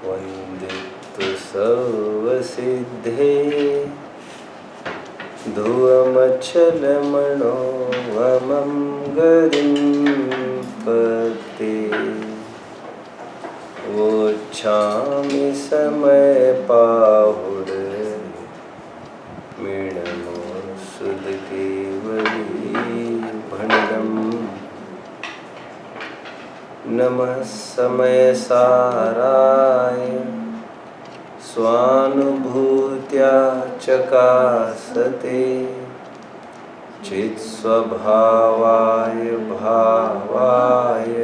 वन्दितु सर्वसिद्धे ध्रुवमचलमनोवमं गतिं पते वोच्छामि समयपाहुर मीननो सुधकेवली भणिदम् नमः समय साराय स्वानुभूत्या चकासते चित्स्वभावाय भावाय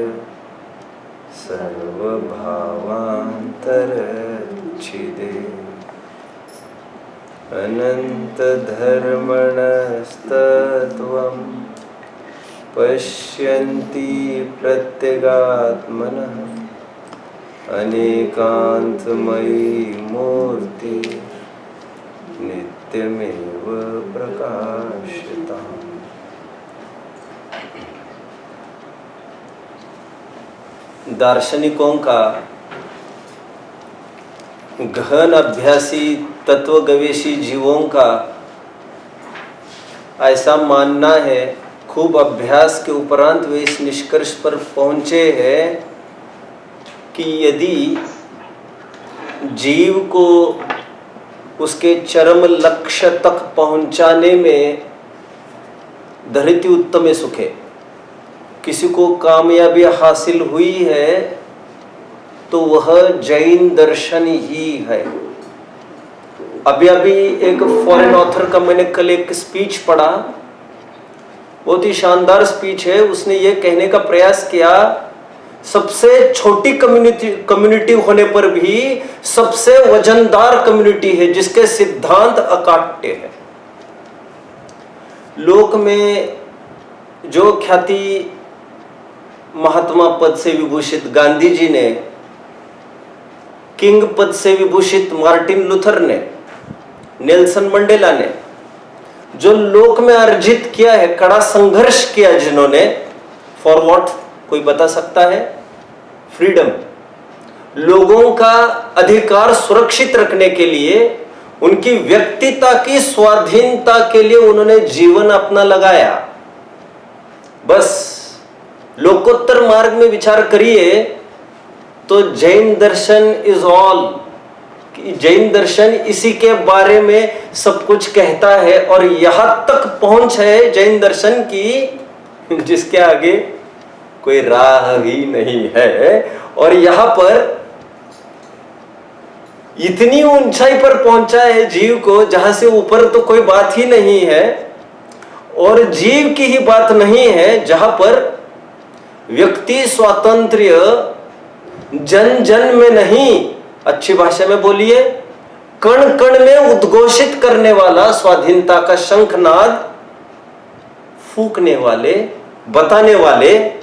सर्वभावान्तरच्छिदे अनन्तधर्मणस्तत्त्वं पश्यन्ति प्रत्यगात्मनः अनेकान्तमयी मूर्ति नित्यमेव प्रकाशताम्। दार्शनिकों का गहन अभ्यासी तत्वगवेषी जीवों का ऐसा मानना है, खूब अभ्यास के उपरांत वे इस निष्कर्ष पर पहुंचे हैं कि यदि जीव को उसके चरम लक्ष्य तक पहुंचाने में धरिति उत्तमे सुखे, किसी को कामयाबी हासिल हुई है तो वह जैन दर्शन ही है। अभी एक फॉरेन ऑथर का मैंने कल एक स्पीच पढ़ा, बहुत ही शानदार स्पीच है। उसने ये कहने का प्रयास किया, सबसे छोटी कम्युनिटी होने पर भी सबसे वजनदार कम्युनिटी है जिसके सिद्धांत अकाट्य है। लोक में जो ख्याति महात्मा पद से विभूषित गांधी जी ने, किंग पद से विभूषित मार्टिन लूथर ने, नेल्सन मंडेला ने जो लोक में अर्जित किया है, कड़ा संघर्ष किया जिन्होंने, फॉर व्हाट कोई बता सकता है? फ्रीडम, लोगों का अधिकार सुरक्षित रखने के लिए, उनकी व्यक्तिता की स्वाधीनता के लिए उन्होंने जीवन अपना लगाया। बस लोकोत्तर मार्ग में विचार करिए तो जैन दर्शन इज ऑल, जैन दर्शन इसी के बारे में सब कुछ कहता है। और यहां तक पहुंच है जैन दर्शन की जिसके आगे कोई राह ही नहीं है। और यहां पर इतनी ऊंचाई पर पहुंचा है जीव को जहां से ऊपर तो कोई बात ही नहीं है, और जीव की ही बात नहीं है जहां पर व्यक्ति स्वातंत्र्य जन जन में नहीं, अच्छी भाषा में बोलिए, कण कण में उद्घोषित करने वाला स्वाधीनता का शंखनाद फूकने वाले, बताने वाले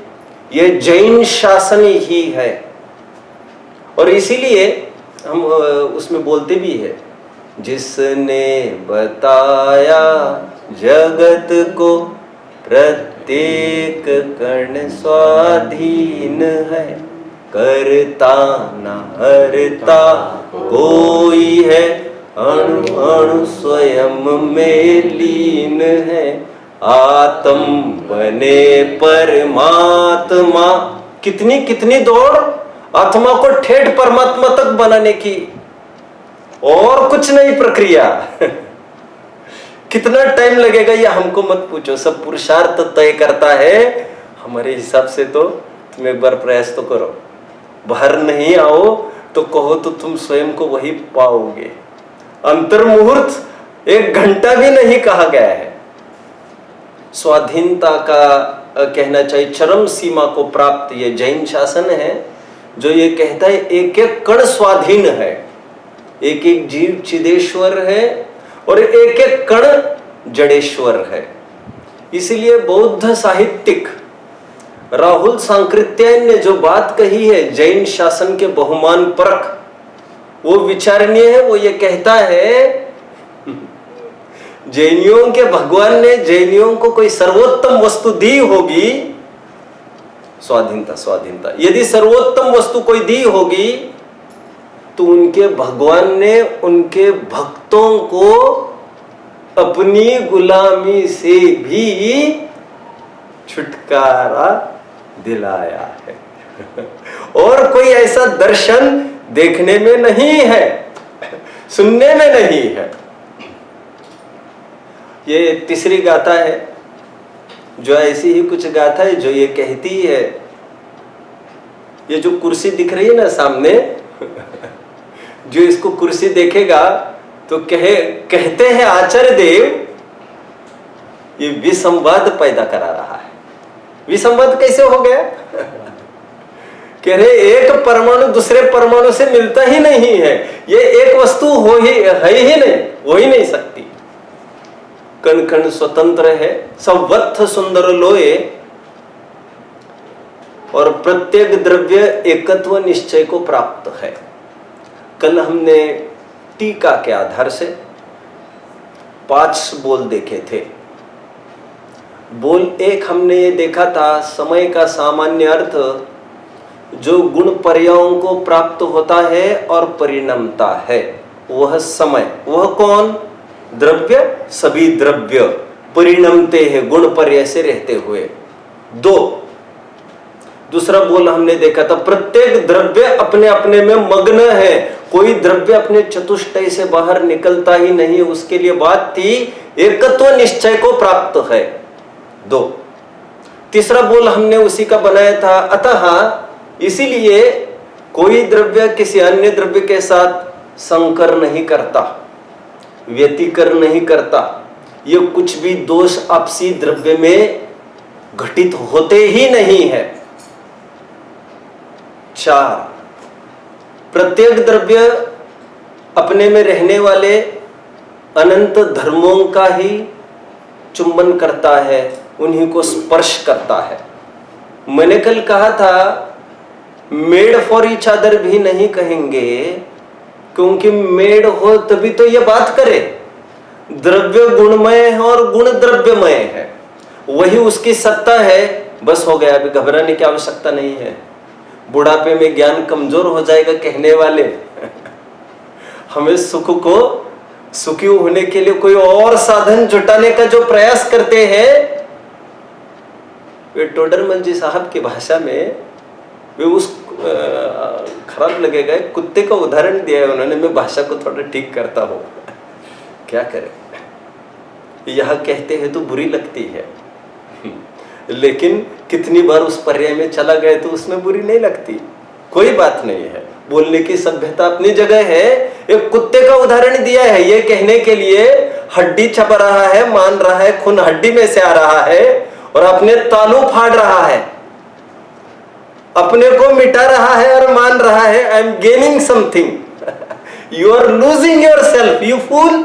ये जैन शासन ही है। और इसीलिए हम उसमें बोलते भी है, जिसने बताया जगत को प्रत्येक कण स्वाधीन है, करता न हरता कोई है, अणु अणु स्वयं में लीन है, आत्म बने परमात्मा। कितनी कितनी दौड़ आत्मा को ठेठ परमात्मा तक बनाने की, और कुछ नहीं प्रक्रिया। कितना टाइम लगेगा ये हमको मत पूछो, सब पुरुषार्थ तय करता है हमारे हिसाब से। तो तुम एक बार प्रयास तो करो, बाहर नहीं आओ तो कहो तो तुम स्वयं को वही पाओगे। अंतर मुहूर्त 1 घंटा भी नहीं कहा गया है। स्वाधीनता का कहना चाहिए चरम सीमा को प्राप्त ये जैन शासन है, जो ये कहता है एक एक कण स्वाधीन है, एक एक जीव चिदेश्वर है और एक एक कण जड़ेश्वर है। इसलिए बौद्ध साहित्यिक राहुल सांकृत्यायन ने जो बात कही है जैन शासन के बहुमान परक, वो विचारणीय है। वो ये कहता है जैनियों के भगवान ने जैनियों को कोई सर्वोत्तम वस्तु दी होगी, स्वाधीनता, स्वाधीनता, यदि सर्वोत्तम वस्तु कोई दी होगी तो उनके भगवान ने उनके भक्तों को अपनी गुलामी से भी छुटकारा दिलाया है। और कोई ऐसा दर्शन देखने में नहीं है, सुनने में नहीं है। ये तीसरी गाथा है जो ऐसी ही कुछ गाथा है जो ये कहती है, ये जो कुर्सी दिख रही है ना सामने, जो इसको कुर्सी देखेगा तो कहते हैं आचार्य देव ये विसंवाद पैदा करा रहा है। विसंवाद कैसे हो गया? कह रहे एक परमाणु दूसरे परमाणु से मिलता ही नहीं है, ये एक वस्तु है ही नहीं, हो ही नहीं सकती। कण कण स्वतंत्र है, संवत्थ सुंदर लोए, और प्रत्येक द्रव्य एकत्व निश्चय को प्राप्त है। कल हमने टीका के आधार से 5 बोल देखे थे। बोल 1 हमने ये देखा था, समय का सामान्य अर्थ जो गुण पर्यायों को प्राप्त होता है और परिणमता है, वह समय। वह कौन? द्रव्य। सभी द्रव्य परिणमते हैं गुण पर्याय से रहते हुए। 2 दूसरा बोल हमने देखा था, प्रत्येक द्रव्य अपने अपने में मग्न है, कोई द्रव्य अपने चतुष्टय से बाहर निकलता ही नहीं। उसके लिए बात थी एकत्व निश्चय को प्राप्त है। 2 तीसरा बोल हमने उसी का बनाया था, अतः इसीलिए कोई द्रव्य किसी अन्य द्रव्य के साथ संकर नहीं करता, व्यतिकर नहीं करता। ये कुछ भी दोष आपसी द्रव्य में घटित होते ही नहीं है। 4 प्रत्येक द्रव्य अपने में रहने वाले अनंत धर्मों का ही चुंबन करता है, उन्हीं को स्पर्श करता है। मैंने कल कहा था मेड फॉर ईच अदर भी नहीं कहेंगे, क्योंकि मेड हो तभी तो ये बात करे। द्रव्य गुणमय है और गुण द्रव्यमय है, वही उसकी सत्ता है। बस हो गया, अभी घबराने की आवश्यकता नहीं है। बुढ़ापे में ज्ञान कमजोर हो जाएगा कहने वाले हमें सुख को सुखी होने के लिए कोई और साधन जुटाने का जो प्रयास करते हैं, वे टोडरमल जी साहब की भाषा में वे उस खराब लगेगा, कुत्ते का उदाहरण दिया है उन्होंने। मैं भाषा को थोड़ा ठीक करता हूं, क्या करें। यह कहते हैं तो बुरी लगती है, लेकिन कितनी बार उस पर्याय में चला गए तो उसमें बुरी नहीं लगती। कोई बात नहीं है, बोलने की सभ्यता अपनी जगह है। एक कुत्ते का उदाहरण दिया है ये कहने के लिए, हड्डी छप रहा है, मान रहा है, खून हड्डी में से आ रहा है और अपने तालू फाड़ रहा है, अपने को मिटा रहा है और मान रहा है I am gaining something. You are losing your self, you fool.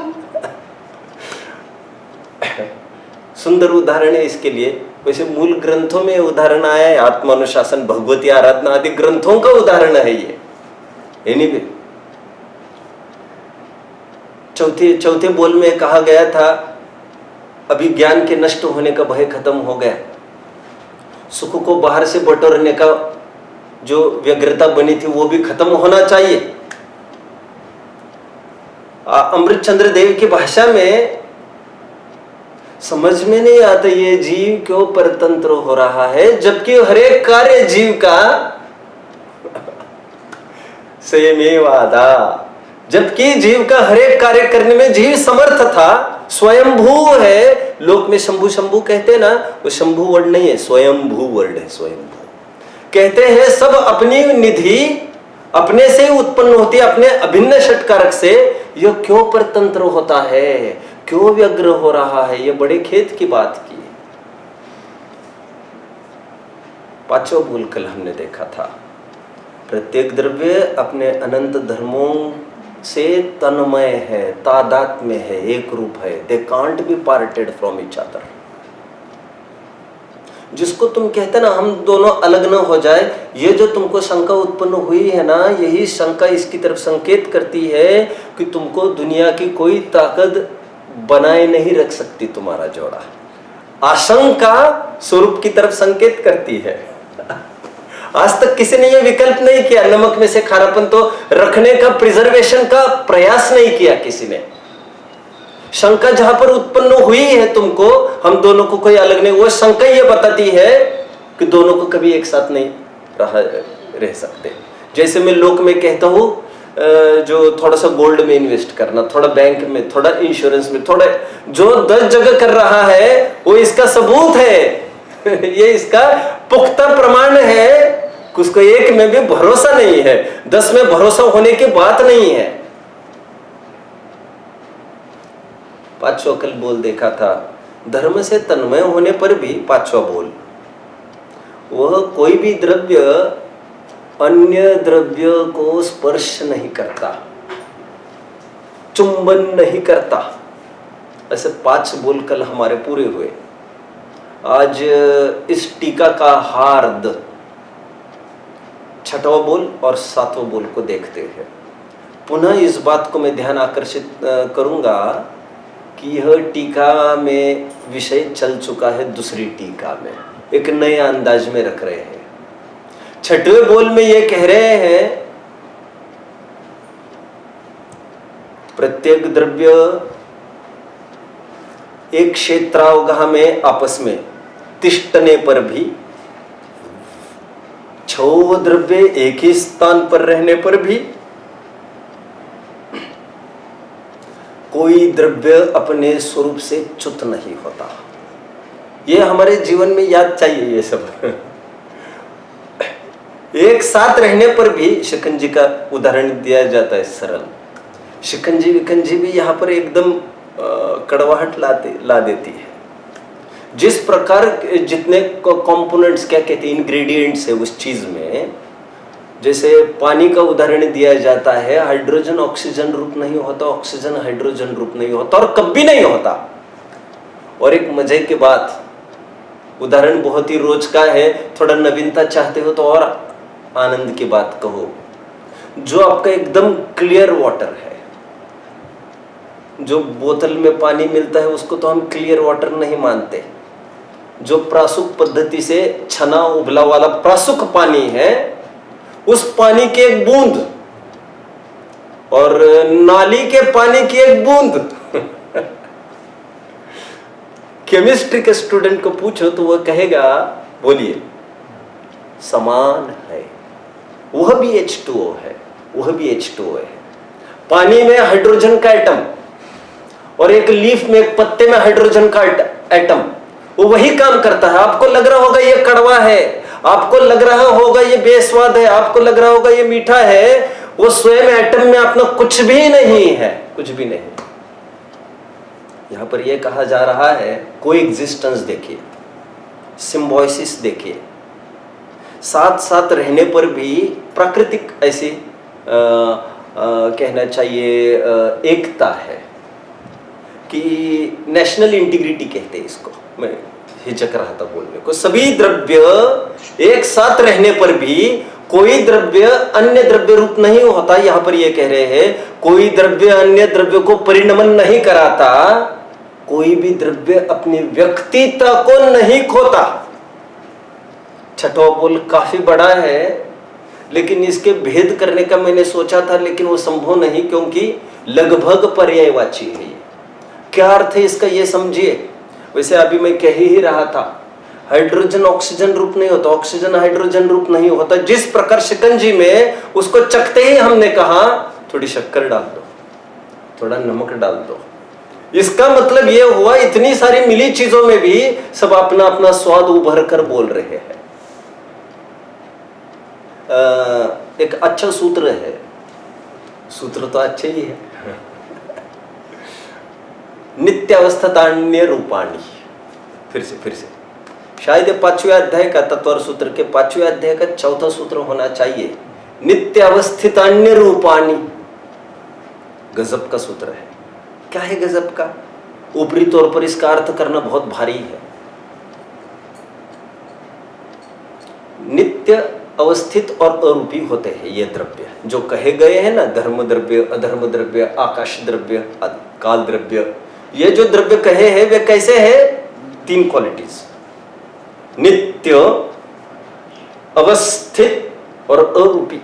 सुंदर उदाहरण है इसके लिए। वैसे मूल ग्रंथों में उदाहरण आया है, आत्मानुशासन, भगवती आराधना आदि ग्रंथों का उदाहरण है ये। एनीवे, चौथे बोल में कहा गया था अभी ज्ञान के नष्ट होने का भय खत्म हो गया, सुख को बाहर से बटोरने का जो व्यग्रता बनी थी वो भी खत्म होना चाहिए। अमृतचंद्र देव की भाषा में समझ में नहीं आता ये जीव क्यों परतंत्र हो रहा है, जबकि हर एक कार्य जीव का स्वयमेवादा, जबकि जीव का हर एक कार्य करने में जीव समर्थ था, स्वयंभू है। लोक में शंभु शंभु कहते हैं ना, वो शंभु वर्ड नहीं है, स्वयंभू वर्ड है। स्वयंभू कहते हैं सब अपनी निधि अपने से ही उत्पन्न होती है, अपने अभिन्न षटकारक से। यह क्यों परतंत्र होता है, क्यों व्यग्र हो रहा है, यह बड़े खेद की बात की। 5वां भूल कल हमने देखा था, प्रत्येक द्रव्य अपने अनंत धर्मों से तन्मय है, तादात्म्य है, एक रूप है। They can't be parted from each other. जिसको तुम कहते ना हम दोनों अलग न हो जाए, ये जो तुमको शंका उत्पन्न हुई है ना, यही शंका इसकी तरफ संकेत करती है कि तुमको दुनिया की कोई ताकत बनाए नहीं रख सकती तुम्हारा जोड़ा। आशंका स्वरूप की तरफ संकेत करती है। आज तक किसी ने यह विकल्प नहीं किया, नमक में से खारापन तो रखने का, प्रिजर्वेशन का प्रयास नहीं किया किसी ने। शंका जहां पर उत्पन्न हुई है तुमको, हम दोनों को कोई अलग नहीं, वो शंका ये बताती है कि दोनों को कभी एक साथ नहीं रह सकते। जैसे मैं लोक में कहता हूं, जो थोड़ा सा गोल्ड में इन्वेस्ट करना, थोड़ा बैंक में, थोड़ा इंश्योरेंस में, थोड़ा जो 10 जगह कर रहा है वो इसका सबूत है ये इसका पुख्ता प्रमाण है। उसको एक में भी भरोसा नहीं है, 10 में भरोसा होने की बात नहीं है। पांचवा कल बोल देखा था, धर्म से तन्मय होने पर भी, पांचवा बोल, वह कोई भी द्रव्य अन्य द्रव्य को स्पर्श नहीं करता, चुंबन नहीं करता। ऐसे 5 बोल कल हमारे पूरे हुए। आज इस टीका का हार्द 6वां बोल और 7वां बोल को देखते हैं। पुनः इस बात को मैं ध्यान आकर्षित करूंगा कि यह टीका में विषय चल चुका है, दूसरी टीका में एक नए अंदाज में रख रहे हैं। 6वें बोल में ये कह रहे हैं, प्रत्येक द्रव्य एक क्षेत्रावगाह में आपस में तिष्ठने पर भी, 6 द्रव्य एक ही स्थान पर रहने पर भी, कोई द्रव्य अपने स्वरूप से च्युत नहीं होता। ये हमारे जीवन में याद चाहिए ये सब एक साथ रहने पर भी। शिकंजी का उदाहरण दिया जाता है सरल। शिकंजी विकंजी भी यहाँ पर एकदम कड़वाहट ला देती है। जिस प्रकार जितने कंपोनेंट्स, क्या कहते हैं, इंग्रेडिएंट्स है उस चीज में, जैसे पानी का उदाहरण दिया जाता है, हाइड्रोजन ऑक्सीजन रूप नहीं होता, ऑक्सीजन हाइड्रोजन रूप नहीं होता और कभी नहीं होता। और एक मजे की बात, उदाहरण बहुत ही रोज का है, थोड़ा नवीनता चाहते हो तो और आनंद की बात कहो। जो आपका एकदम क्लियर वाटर है, जो बोतल में पानी मिलता है उसको तो हम क्लियर वाटर नहीं मानते। जो प्रासुक पद्धति से छना उबला वाला प्रासुक पानी है, उस पानी की एक बूंद और नाली के पानी की एक बूंद केमिस्ट्री के स्टूडेंट को पूछो तो वह कहेगा, बोलिए, समान है। वह भी H2O है, वह भी H2O है। पानी में हाइड्रोजन का एटम और एक लीफ में, एक पत्ते में हाइड्रोजन का एटम, वो वही काम करता है। आपको लग रहा होगा ये कड़वा है, आपको लग रहा होगा ये बेस्वाद है, आपको लग रहा होगा ये मीठा है, वो स्वयं एटम में अपना कुछ भी नहीं है, कुछ भी नहीं। यहां पर यह कहा जा रहा है, कोई एग्जिस्टेंस देखिए, सिम्बोसिस देखिए, साथ साथ रहने पर भी प्राकृतिक ऐसी कहना चाहिए एकता है कि नेशनल इंटीग्रिटी कहते हैं इसको। मैं हिचक रहा था बोलने को। सभी द्रव्य एक साथ रहने पर भी कोई द्रव्य अन्य द्रव्य रूप नहीं होता। यहां पर यह कह रहे हैं, कोई द्रव्य अन्य द्रव्य को परिणमन नहीं कराता, कोई भी द्रव्य अपनी व्यक्तित्व को नहीं खोता। 6वां बोल काफी बड़ा है, लेकिन इसके भेद करने का मैंने सोचा था, लेकिन वो संभव नहीं, क्योंकि लगभग पर्यायवाची है। क्या अर्थ है इसका ये समझिए। वैसे अभी मैं कह ही रहा था, हाइड्रोजन ऑक्सीजन रूप नहीं होता, ऑक्सीजन हाइड्रोजन रूप नहीं होता। जिस प्रकार शिकंजी में उसको चखते ही हमने कहा थोड़ी शक्कर डाल दो, थोड़ा नमक डाल दो, इसका मतलब यह हुआ इतनी सारी मिली चीजों में भी सब अपना अपना स्वाद उभर कर बोल रहे हैं। एक अच्छा सूत्र है, सूत्र तो अच्छे ही है, नित्यावस्थान्य रूपाणी। फिर से शायद 5वें अध्याय का तत्व सूत्र के 5वें अध्याय का 4था सूत्र होना चाहिए, नित्यावस्थितान्य रूपाणी। गजब का सूत्र है। क्या है गजब का? ऊपरी तौर पर इसका अर्थ करना बहुत भारी है। नित्य अवस्थित और अरूपी होते हैं ये द्रव्य जो कहे गए हैं ना, धर्म द्रव्य, अधर्म द्रव्य, आकाश द्रव्य, काल द्रव्य। ये जो द्रव्य कहे हैं वे कैसे हैं? 3 क्वालिटीज, नित्य, अवस्थित और अरूपी।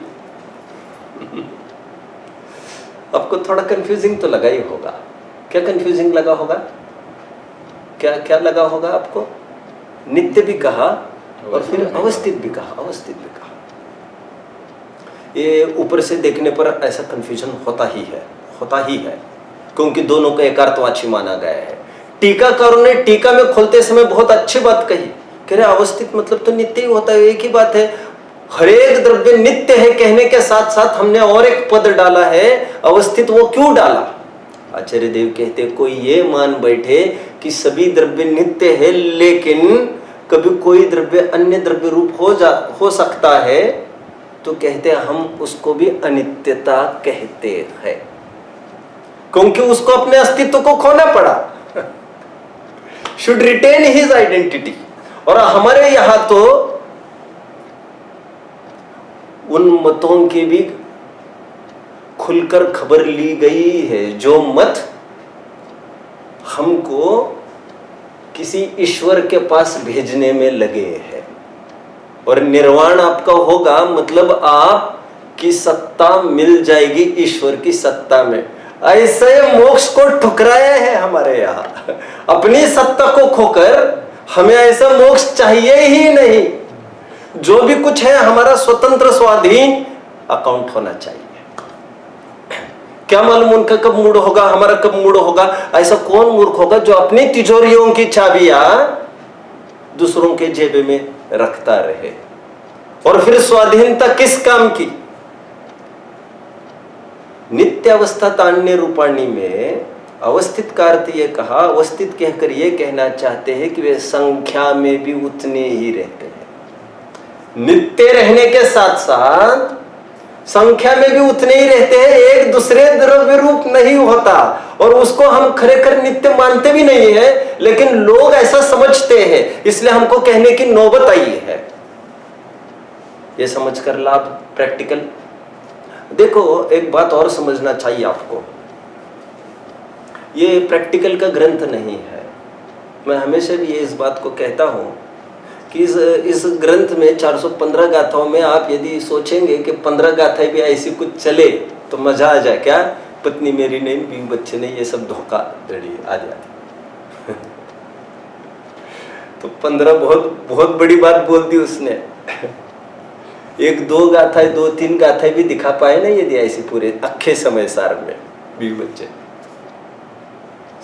आपको थोड़ा कंफ्यूजिंग तो लगा ही होगा। क्या कंफ्यूजिंग लगा होगा? क्या क्या लगा होगा आपको? नित्य भी कहा और फिर अवस्थित भी कहा, अवस्थित भी कहा। ये ऊपर से देखने पर ऐसा कंफ्यूजन होता ही है, क्योंकि दोनों को एकार्थवाची माना गया है। टीकाकारों ने टीका में खोलते समय बहुत अच्छी बात कही, कह रहे अवस्थित मतलब तो नित्य ही होता है, एक ही बात है। हर एक द्रव्य नित्य है कहने के साथ साथ हमने और एक पद डाला है अवस्थित, वो क्यों डाला? आचार्य देव कहते कोई ये मान बैठे कि सभी द्रव्य नित्य है, लेकिन कभी कोई द्रव्य अन्य द्रव्य रूप हो सकता है, तो कहते हम उसको भी अनित्यता कहते हैं, क्योंकि उसको अपने अस्तित्व को खोना पड़ा। Should retain his identity. और हमारे यहां तो उन मतों की भी खुलकर खबर ली गई है जो मत हमको किसी ईश्वर के पास भेजने में लगे हैं। और निर्वाण आपका होगा मतलब आपकी सत्ता मिल जाएगी ईश्वर की सत्ता में। ऐसे मोक्ष को ठुकराया है हमारे यहाँ। अपनी सत्ता को खोकर हमें ऐसा मोक्ष चाहिए ही नहीं। जो भी कुछ है हमारा स्वतंत्र स्वाधीन अकाउंट होना चाहिए। क्या मालूम उनका कब मूड होगा, हमारा कब मूड होगा। ऐसा कौन मूर्ख होगा जो अपनी तिजोरियों की चाबियां दूसरों के जेब में रखता रहे। और फिर स्वाधीनता किस काम की? नित्य अवस्था तान्य रूपाणी में अवस्थित का अर्थ ये कहा, अवस्थित कहकर ये कहना चाहते हैं कि वे संख्या में भी उतने ही रहते हैं। नित्य रहने के साथ साथ संख्या में भी उतने ही रहते हैं, एक दूसरे द्रव्य रूप नहीं होता। और उसको हम खरेखर नित्य मानते भी नहीं है, लेकिन लोग ऐसा समझते हैं, इसलिए हमको कहने की नौबत आई है। ये समझकर लाभ प्रैक्टिकल। देखो एक बात और समझना चाहिए आपको, ये प्रैक्टिकल का ग्रंथ नहीं है। मैं हमेशा भी ये इस बात को कहता हूं कि इस ग्रंथ में 415 गाथाओं में आप यदि सोचेंगे कि 15 गाथाएं भी ऐसी कुछ चले तो मजा आ जाए। क्या पत्नी मेरी नहीं, बीवी बच्चे नहीं, ये सब धोखा धड़ी आदि। तो 15 बहुत बड़ी बात बोल दी उसने। एक दो गाथाएं, 2-3 गाथाएं भी दिखा पाए ना यदि ऐसी पूरे अखे समय सार में बीवी बच्चे,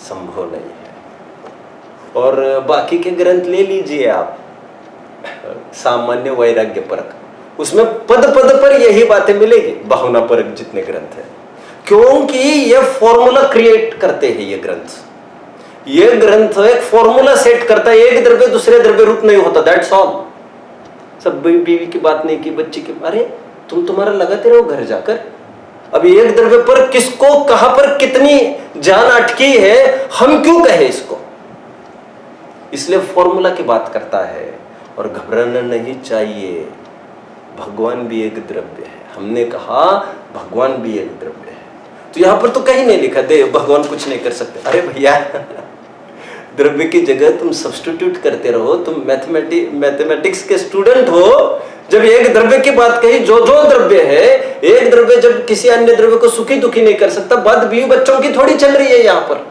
संभव नहीं है। और बाकी के ग्रंथ ले लीजिए आप, सामान्य वैराग्य परक, उसमें पद पद पर यही बातें मिलेगी। भावना परक जितने ग्रंथ हैं, क्योंकि ये फॉर्मूला क्रिएट करते हैं। ये ग्रंथ एक फॉर्मूला सेट करता है, एक द्रव्य दूसरे द्रव्य रूप नहीं होता, दैट्स ऑल। सब बीवी की बात नहीं की, बच्ची की, अरे तुम्हारा लगाते रहो घर जाकर। अब एक द्रव्य पर किसको कहां पर कितनी जान अटकी है, हम क्यों कहे इसको? इसलिए फॉर्मूला की बात करता है। और घबराना नहीं चाहिए, भगवान भी एक द्रव्य है। हमने कहा भगवान भी एक द्रव्य है, तो यहां पर तो कहीं नहीं लिखा दे भगवान कुछ नहीं कर सकते। अरे भैया, द्रव्य की जगह तुम सब्स्टिट्यूट करते रहो। तुम मैथमेटिक्स के स्टूडेंट हो। जब एक द्रव्य की बात कही, जो द्रव्य है, एक द्रव्य जब किसी अन्य द्रव्य को सुखी दुखी नहीं कर सकता, बात बीवी बच्चों की थोड़ी चल रही है। यहां पर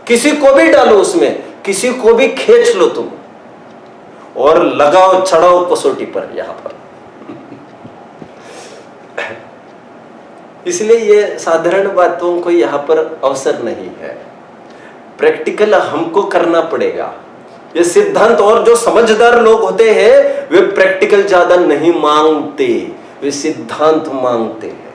किसी को भी डालो उसमें, किसी को भी खींच लो तुम और लगाओ चढ़ाओ कसौटी पर यहां पर। इसलिए ये साधारण बातों को यहां पर अवसर नहीं है, प्रैक्टिकल हमको करना पड़ेगा। ये सिद्धांत, और जो समझदार लोग होते हैं वे प्रैक्टिकल ज्यादा नहीं मांगते, वे सिद्धांत मांगते हैं।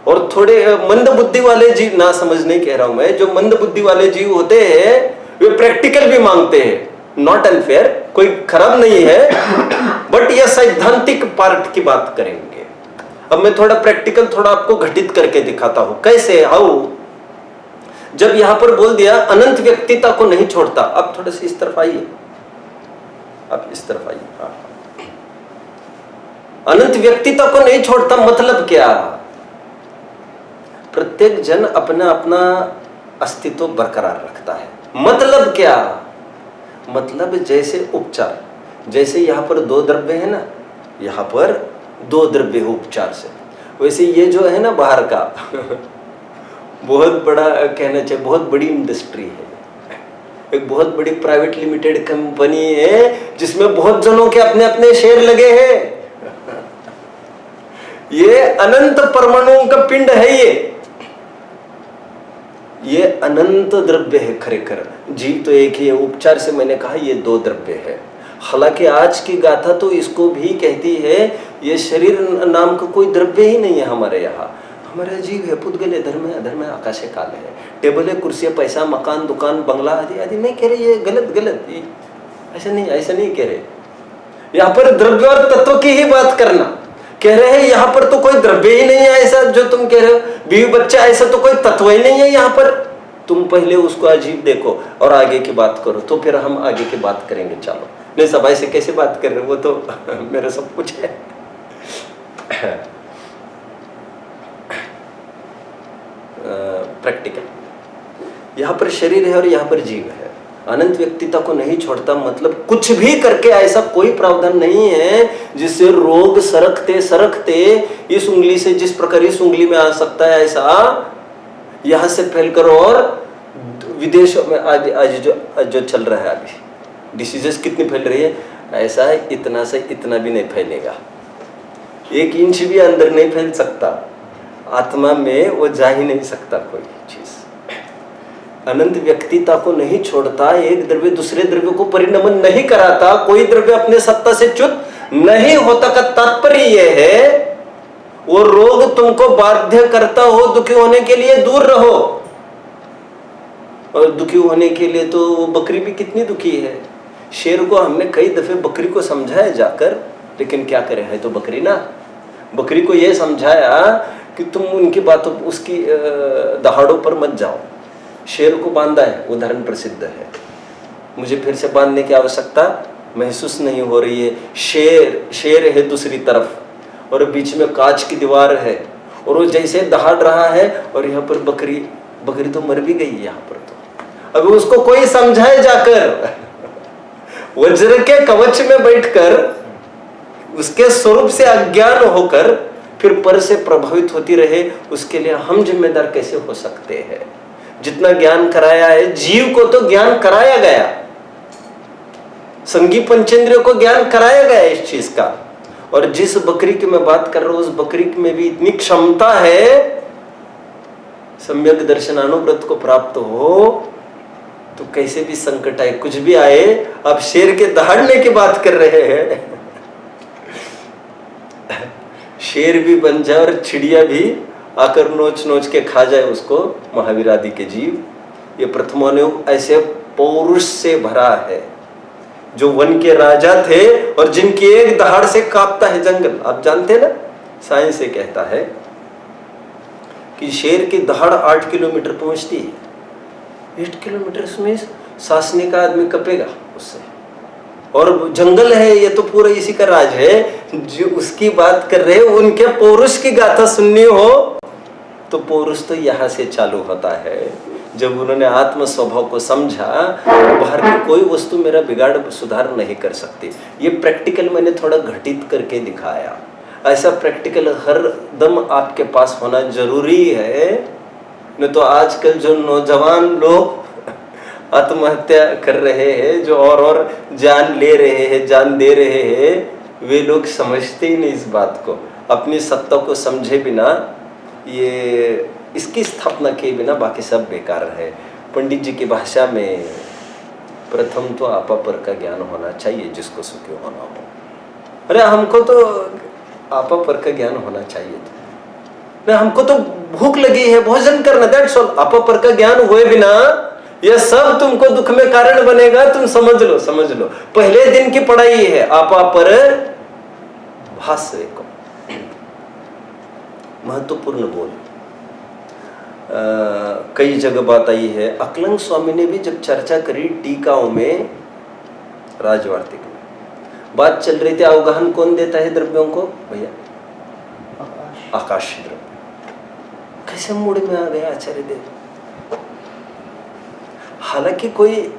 और थोड़े मंद बुद्धि वाले जीव, ना समझ नहीं कह रहा हूं मैं, जो मंद बुद्धि वाले जीव होते हैं वे प्रैक्टिकल भी मांगते हैं। नॉट अनफेयर, कोई खराब नहीं है, बट यह सैद्धांतिक पार्ट की बात करेंगे। अब मैं थोड़ा प्रैक्टिकल थोड़ा आपको घटित करके दिखाता हूं कैसे, हाउ। जब यहां पर बोल दिया अनंत व्यक्तिता को नहीं छोड़ता, अब थोड़े से इस तरफ आइए, आप इस तरफ आइए। हाँ, अनंत व्यक्तिता को नहीं छोड़ता मतलब क्या? प्रत्येक जन अपना अपना अस्तित्व बरकरार रखता है। मतलब क्या? मतलब जैसे उपचार, जैसे यहां पर 2 द्रव्य है ना, यहाँ पर 2 द्रव्य उपचार से। वैसे ये जो है ना बाहर का बहुत बड़ा कहना चाहिए, बहुत बड़ी इंडस्ट्री है, एक बहुत बड़ी प्राइवेट लिमिटेड कंपनी है जिसमें बहुत जनों के अपने अपने शेयर लगे हैं। ये अनंत परमाणुओं का पिंड है, ये अनंत द्रव्य है खरेखर। जीव तो एक ही है, उपचार से मैंने कहा ये 2 द्रव्य है। हालांकि आज की गाथा तो इसको भी कहती है ये शरीर नाम का कोई द्रव्य ही नहीं है हमारे यहाँ। हमारा जीव है, पुद्गल है, धर्म है, अधर्म है, आकाश है, काल है, टेबल है, कुर्सी है, पैसा, मकान, दुकान, बंगला आदि आदि। मैं कह रही ये गलत, ऐसा नहीं कह रहे। यहाँ पर द्रव्य और तत्व की ही बात करना कह रहे हैं। यहाँ पर तो कोई द्रव्य ही नहीं है ऐसा जो तुम कह रहे हो, बीवी बच्चा, ऐसा तो कोई तत्व ही नहीं है यहाँ पर। तुम पहले उसको अजीब देखो और आगे की बात करो, तो फिर हम आगे की बात करेंगे। चलो, नहीं सब ऐसे कैसे बात कर रहे हो, वो तो मेरा सब कुछ है। प्रैक्टिकल यहाँ पर शरीर है और यहाँ पर जीव है। अनंत व्यक्तिता को नहीं छोड़ता, मतलब कुछ भी करके ऐसा कोई प्रावधान नहीं है जिससे रोग सरकते इस उंगली से जिस प्रकार इस उंगली में आ सकता है, ऐसा यहां से फैलकर और विदेशों में आज जो चल रहा है, अभी डिसीजेस कितनी फैल रही है, ऐसा है इतना से इतना भी नहीं फैलेगा, 1 इंच भी अंदर नहीं फैल सकता, आत्मा में वो जा ही नहीं सकता कोई चीज। अनंत व्यक्तिता को नहीं छोड़ता, एक द्रव्य दूसरे द्रव्य को परिणमन नहीं कराता, कोई द्रव्य अपने सत्ता से च्युत नहीं होता का तात्पर्य यह है वो रोग तुमको बाध्य करता हो दुखी होने के लिए दूर रहो। और दुखी होने के लिए तो वो बकरी भी कितनी दुखी है। शेर को हमने कई दफे बकरी को समझाया जाकर, लेकिन क्या करें, है तो बकरी ना। बकरी को यह समझाया कि तुम उनकी बातों उसकी दहाड़ों पर मत जाओ। शेर को बांधा है, उदाहरण प्रसिद्ध है, मुझे फिर से बांधने की आवश्यकता महसूस नहीं हो रही है। शेर है दूसरी तरफ और बीच में कांच की दीवार है और वो जैसे दहाड़ रहा है और यहाँ पर बकरी तो मर भी गई है यहाँ पर। तो अभी उसको कोई समझाए जाकर, वज्र के कवच में बैठकर उसके स्वरूप से अज्ञान होकर फिर पर से प्रभावित होती रहे, उसके लिए हम जिम्मेदार कैसे हो सकते हैं। जितना ज्ञान कराया है जीव को, तो ज्ञान कराया गया, संगी पंचेंद्रियों को ज्ञान कराया गया इस चीज का। और जिस बकरी की मैं बात कर रहा हूं उस बकरी में भी इतनी क्षमता है सम्यक दर्शनानुव्रत को प्राप्त हो तो कैसे भी संकट आए, कुछ भी आए। अब शेर के दहाड़ने की बात कर रहे हैं, शेर भी बन जाए और चिड़िया भी आकर नोच के खा जाए उसको, महावीर आदि के जीव। ये प्रथमानुयोग ऐसे पौरुष से भरा है जो वन के राजा थे और जिनकी एक दहाड़ से कांपता है जंगल। आप जानते ना, साइंस से कहता है कि शेर की दहाड़ 8 किलोमीटर पहुंचती है। 8 किलोमीटर में सांसने का आदमी कपेगा उससे, और जंगल है ये, तो पूरा इसी का राज है। जो उसकी बात कर रहे हैं, उनके पौरुष की गाथा सुननी हो तो पौरुष तो यहाँ से चालू होता है। जब उन्होंने आत्म स्वभाव को समझा, बाहर की कोई वस्तु मेरा बिगाड़ सुधार नहीं कर सकती। ये प्रैक्टिकल मैंने थोड़ा घटित करके दिखाया। ऐसा प्रैक्टिकल हर दम आपके पास होना जरूरी है, नहीं तो आजकल जो नौजवान लोग आत्महत्या कर रहे हैं, जो और जान ले रहे हैं, जान दे रहे हैं, वे लोग समझते ही नहीं इस बात को। अपनी सत्ता को समझे बिना, ये इसकी स्थापना किए बिना बाकी सब बेकार है। पंडित जी की भाषा में प्रथम तो आपा पर का ज्ञान होना चाहिए जिसको सुखी होना हो। अरे हमको तो आपा पर का ज्ञान होना चाहिए था, हमको तो भूख लगी है, भोजन करना, दैट्स ऑल। आपा पर का ज्ञान हुए बिना यह सब तुमको दुख में कारण बनेगा, तुम समझ लो। पहले दिन की पढ़ाई है आपा पर भाष्य को महत्वपूर्ण बोल। कई जगह बात आई है। अकलंग स्वामी ने भी जब चर्चा करी टीकाओं में, राजवार्तिक में बात चल रही थी, अवगाहन कौन देता है द्रव्यों को भैया? आकाश द्रव्य। कैसे मूड में आ गया आचार्य देव। हालांकि कोई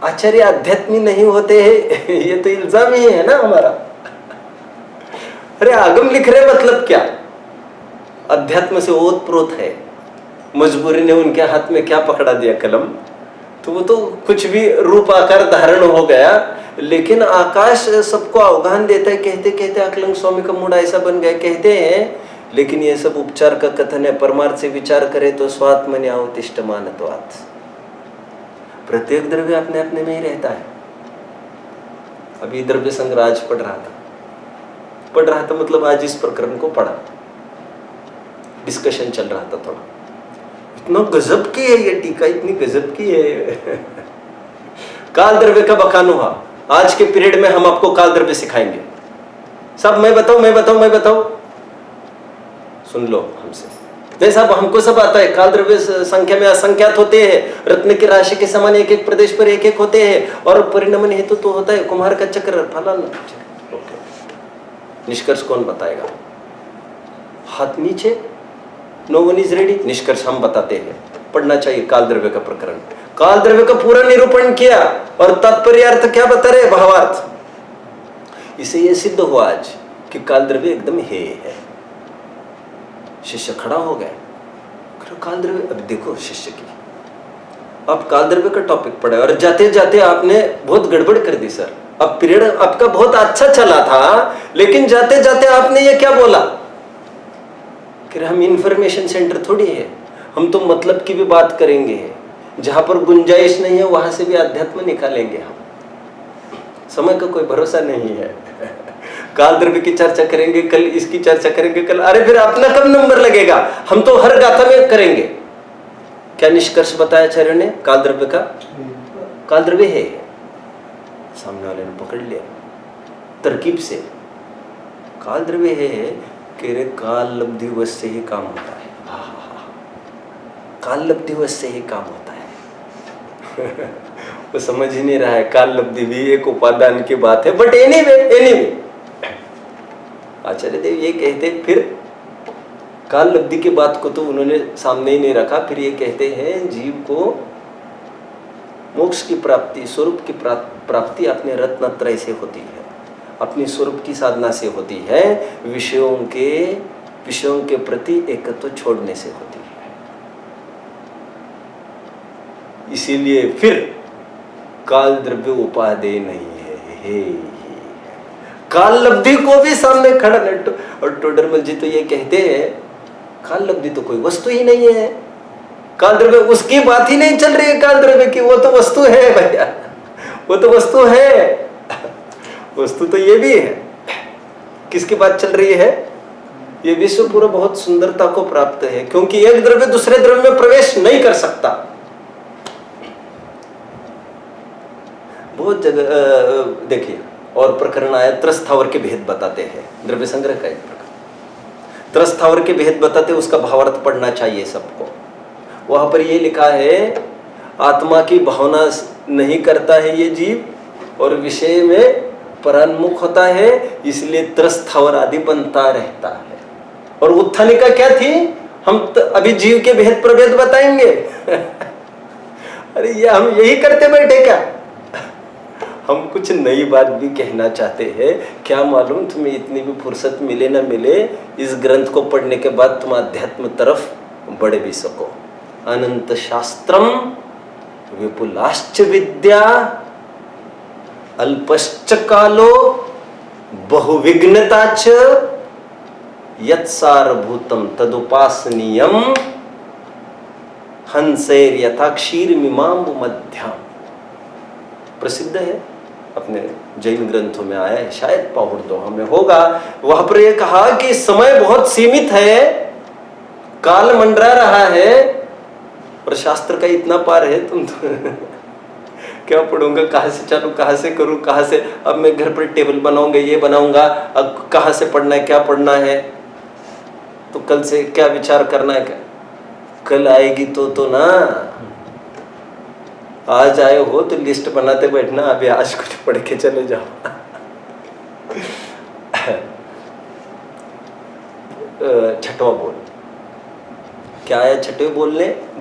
आचार्य आध्यात्मी नहीं होते हैं, ये तो इल्जाम ही है ना हमारा। अरे आगम लिख रहे मतलब क्या? अध्यात्म से ओत प्रोत है, मजबूरी ने उनके हाथ में क्या पकड़ा दिया, कलम, तो वो तो कुछ भी रूप आकार धारण हो गया। लेकिन आकाश सबको आह्वान देता है, कहते कहते अकलंग स्वामी का मूड ऐसा बन गया, कहते हैं। लेकिन ये सब उपचार का कथन है, परमार्थ से विचार करे तो स्वात्मनि अवतिष्ठ मानत्वात्। प्रत्येक द्रव्य अपने अपने में ही रहता है। अभी द्रव्य संग्रह आज पढ़ रहा था, मतलब आज इस प्रकरण को पढ़ा, डिस्कशन चल रहा था थोड़ा। इतना गजब की है ये टीका, इतनी गजब की है। काल द्रव्य का बखान हुआ। आज के पीरियड में हम आपको काल द्रव्य सिखाएंगे। सब मैं बताऊं, सुन लो हमसे। नहीं साहब, हमको सब आता है। काल द्रव्य संख्या में असंख्यात होते हैं, रत्न की राशि के समान एक एक प्रदेश पर एक एक होते हैं, और परिणमन हेतु तो होता है कुम्हार का चक्र, फलाना। निष्कर्ष कौन बताएगा? हाथ नीचे, नो वन इज रेडी। निष्कर्ष हम बताते हैं, पढ़ना चाहिए काल द्रव्य का प्रकरण। काल द्रव्य का पूरा निरूपण किया, और तात्पर्य अर्थ क्या बता रहे, भावार्थ। इसे यह सिद्ध हुआ आज कि काल द्रव्य एकदम है। शिष्य खड़ा हो गया, काल द्रव्य। अब देखो शिष्य की, आप काल द्रव्य का टॉपिक पढ़े और जाते जाते आपने बहुत गड़बड़ कर दी सर। अब पीरियड आपका बहुत अच्छा चला था, लेकिन जाते जाते आपने ये क्या बोला कि हम इंफॉर्मेशन सेंटर थोड़ी है, हम तो मतलब की भी बात करेंगे, जहां पर गुंजाइश नहीं है वहां से भी अध्यात्म निकालेंगे हम। समय का कोई भरोसा नहीं है। काल द्रव्य की चर्चा करेंगे, कल इसकी चर्चा करेंगे, कल, अरे फिर अपना कब नंबर लगेगा? हम तो हर गाथा में करेंगे। क्या निष्कर्ष बताया आचार्य ने काल द्रव्य का? काल द्रव्य है। सामने वाले ने पकड़ लिया तरकीब से, काल द्रव्य है कि रे काल लब्धिवश से ही काम होता है। काल लब्धिवश से ही काम होता है। वो समझ ही नहीं रहा है, काल लब्धि भी एक उपादान की बात है। बट एनीवे आचार्य देव ये कहते, फिर काल लब्धि की बात को तो उन्होंने सामने ही नहीं रखा। फिर ये कहते हैं जीव को मोक्ष की प्राप्ति, स्वरूप की प्राप्ति अपने रत्नत्रय से होती है, अपनी स्वरूप की साधना से होती है, विषयों के प्रति एकत्व छोड़ने से होती है। इसीलिए फिर काल द्रव्य उपादेय नहीं है। काल लब्धि को भी सामने खड़ा नट्टू और टोडरमल जी तो ये कहते हैं काल लब्धि तो कोई वस्तु ही नहीं है। काल द्रव्य, उसकी बात ही नहीं चल रही है काल द्रव्य की, वो तो वस्तु है भैया, वो तो वस्तु है। वस्तु तो ये भी है। किसकी बात चल रही है? ये विश्व पूरा बहुत सुंदरता को प्राप्त है, क्योंकि एक द्रव्य दूसरे द्रव्य में प्रवेश नहीं कर सकता। बहुत जगह देखिए, और प्रकरण आया त्रस्थावर के भेद बताते हैं, द्रव्य संग्रह का एक प्रकरण। त्रस्थावर के भेद बताते, उसका भावार्थ पढ़ना चाहिए सबको। वहां पर ये लिखा है, आत्मा की भावना नहीं करता है ये जीव, और विषय में परान्मुख होता है, इसलिए त्रस्थावर आदि बनता रहता है। और उत्थानिका क्या थी? हम अभी जीव के भेद प्रभेद बताएंगे। अरे ये हम यही करते बैठे क्या? हम कुछ नई बात भी कहना चाहते हैं। क्या मालूम तुम्हें इतनी भी फुर्सत मिले ना मिले, इस ग्रंथ को पढ़ने के बाद तुम अध्यात्म तरफ बढ़ भी सको। अनंत शास्त्रम विपुलाश्च विद्या अल्पश्च कालो बहुविघ्नता च यत्सारभूतम तदुपासनीयम हंसेर यथा क्षीर मीमांब मध्याम। प्रसिद्ध है, अपने जैन ग्रंथों में आया है, शायद पौर्णदोहा में होगा। वहां पर यह कहा कि समय बहुत सीमित है, काल मंडरा रहा है, और शास्त्र का इतना पार है, तुम तो क्या पढ़ूंगा, कहां से चालू, कहां से करूं, कहां से, अब मैं घर पर टेबल बनाऊंगा, ये बनाऊंगा, अब कहां से पढ़ना है, क्या पढ़ना है, तो कल से क्या विचार करना है, क्या कल आएगी तो ना, आज आए हो तो लिस्ट बनाते बैठना, अभी आज कुछ पढ़ के चले जाओ। छठवां बोल क्या आया? छठवें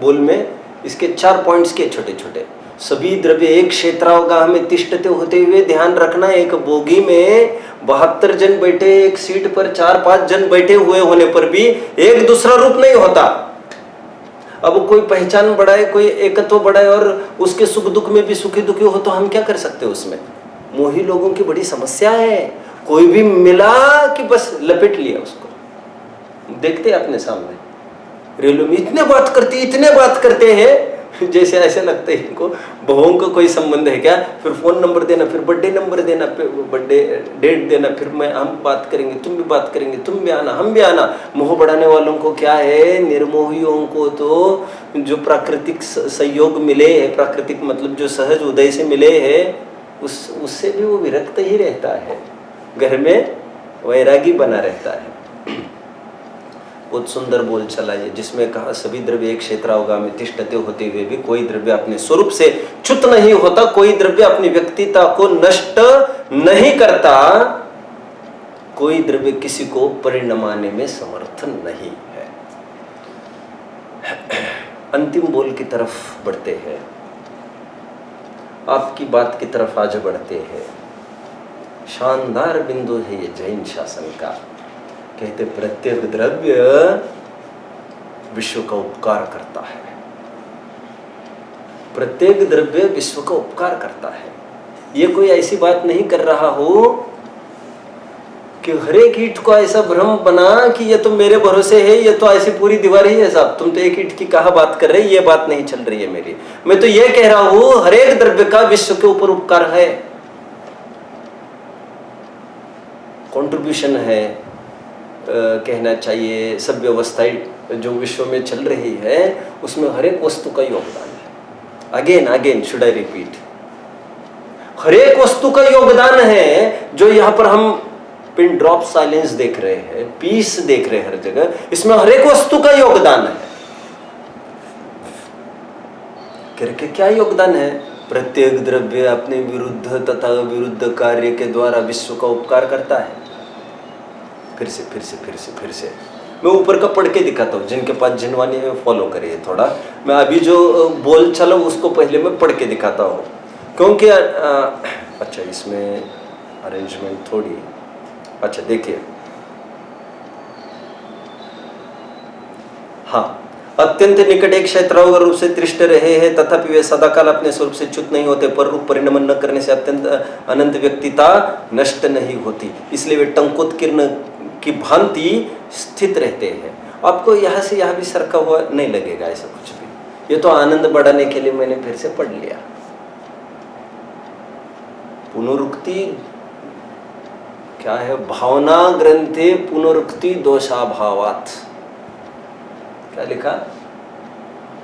बोल में इसके 4 पॉइंट्स के छोटे छोटे। सभी द्रव्य एक क्षेत्रावगाह में तिष्ठते होते हुए ध्यान रखना, एक बोगी में 72 जन बैठे, एक सीट पर 4-5 जन बैठे हुए होने पर भी एक दूसरा रूप नहीं होता। अब कोई पहचान बढ़ाए, कोई एकत्व बढ़ाए और उसके सुख दुख में भी सुखी दुखी हो तो हम क्या कर सकते हैं उसमें? मोही लोगों की बड़ी समस्या है, कोई भी मिला कि बस लपेट लिया उसको। देखते अपने सामने रेलों में इतने बात करते हैं जैसे ऐसे लगता है इनको बहुओं का कोई संबंध है क्या। फिर फोन नंबर देना, फिर बर्थडे नंबर देना, फिर बर्थडे डेट देना, फिर हम बात करेंगे, तुम भी बात करेंगे, तुम भी आना, हम भी आना। मोह बढ़ाने वालों को क्या है, निर्मोहियों को तो जो प्राकृतिक संयोग मिले है, प्राकृतिक मतलब जो सहज उदय से मिले है, उससे भी वो विरक्त ही रहता है, घर में वैरागी बना रहता है। बहुत सुंदर बोल चला ये, जिसमें कहा सभी द्रव्य एक क्षेत्रावगाह में तिष्ठते होते हुए भी कोई द्रव्य अपने स्वरूप से च्युत नहीं होता, कोई द्रव्य अपनी व्यक्तिता को नष्ट नहीं करता, कोई द्रव्य किसी को परिणमाने में समर्थ नहीं है। अंतिम बोल की तरफ बढ़ते हैं, आपकी बात की तरफ आज बढ़ते हैं। शानदार बिंदु है ये जैन शासन का। कहते प्रत्येक द्रव्य विश्व का उपकार करता है, प्रत्येक द्रव्य विश्व का उपकार करता है। ये कोई ऐसी बात नहीं कर रहा हो कि हर एक ईंट को ऐसा भ्रम बना कि ये तो मेरे भरोसे है, ये तो ऐसी पूरी दीवार ही है साहब, तुम तो एक ईंट की कहा बात कर रहे, ये बात नहीं चल रही है मेरी। मैं तो ये कह रहा हूं हर एक द्रव्य का विश्व के ऊपर उपकार है, कंट्रीब्यूशन है, कहना चाहिए। सब व्यवस्थाएं जो विश्व में चल रही है उसमें हर एक वस्तु का योगदान है। अगेन शुड आई रिपीट, हर एक वस्तु का योगदान है। जो यहाँ पर हम पिन ड्रॉप साइलेंस देख रहे हैं, पीस देख रहे हैं हर जगह, इसमें हर एक वस्तु का योगदान है। करके क्या योगदान है? प्रत्येक द्रव्य अपने विरुद्ध तथा विरुद्ध कार्य के द्वारा विश्व का उपकार करता है। फिर से मैं ऊपर का पढ़ के दिखाता हूँ, जिनके पास जिनवानी है फॉलो करिए थोड़ा। मैं अभी जो बोल चला उसको पहले मैं पढ़ के दिखाता हूँ, क्योंकि अच्छा इसमें अरेंजमेंट थोड़ी अच्छा देखिए। हाँ, अत्यंत निकट एक क्षेत्रावगाह रूप से तिष्ठ रहे हैं, तथापि वे सदाकाल अपने स्वरूप से च्युत नहीं होते, पर रूप परिणमन न करने से अत्यंत अनंत व्यक्तिता नष्ट नहीं होती, इसलिए वे टंकोत्कीर्ण की भांति स्थित रहते हैं। आपको यहाँ से यहाँ भी सरका हुआ नहीं लगेगा ऐसा कुछ भी। ये तो आनंद बढ़ाने के लिए मैंने फिर से पढ़ लिया। पुनरुक्ति क्या है? भावना ग्रंथे पुनरुक्ति दोषाभावात्। क्या लिखा?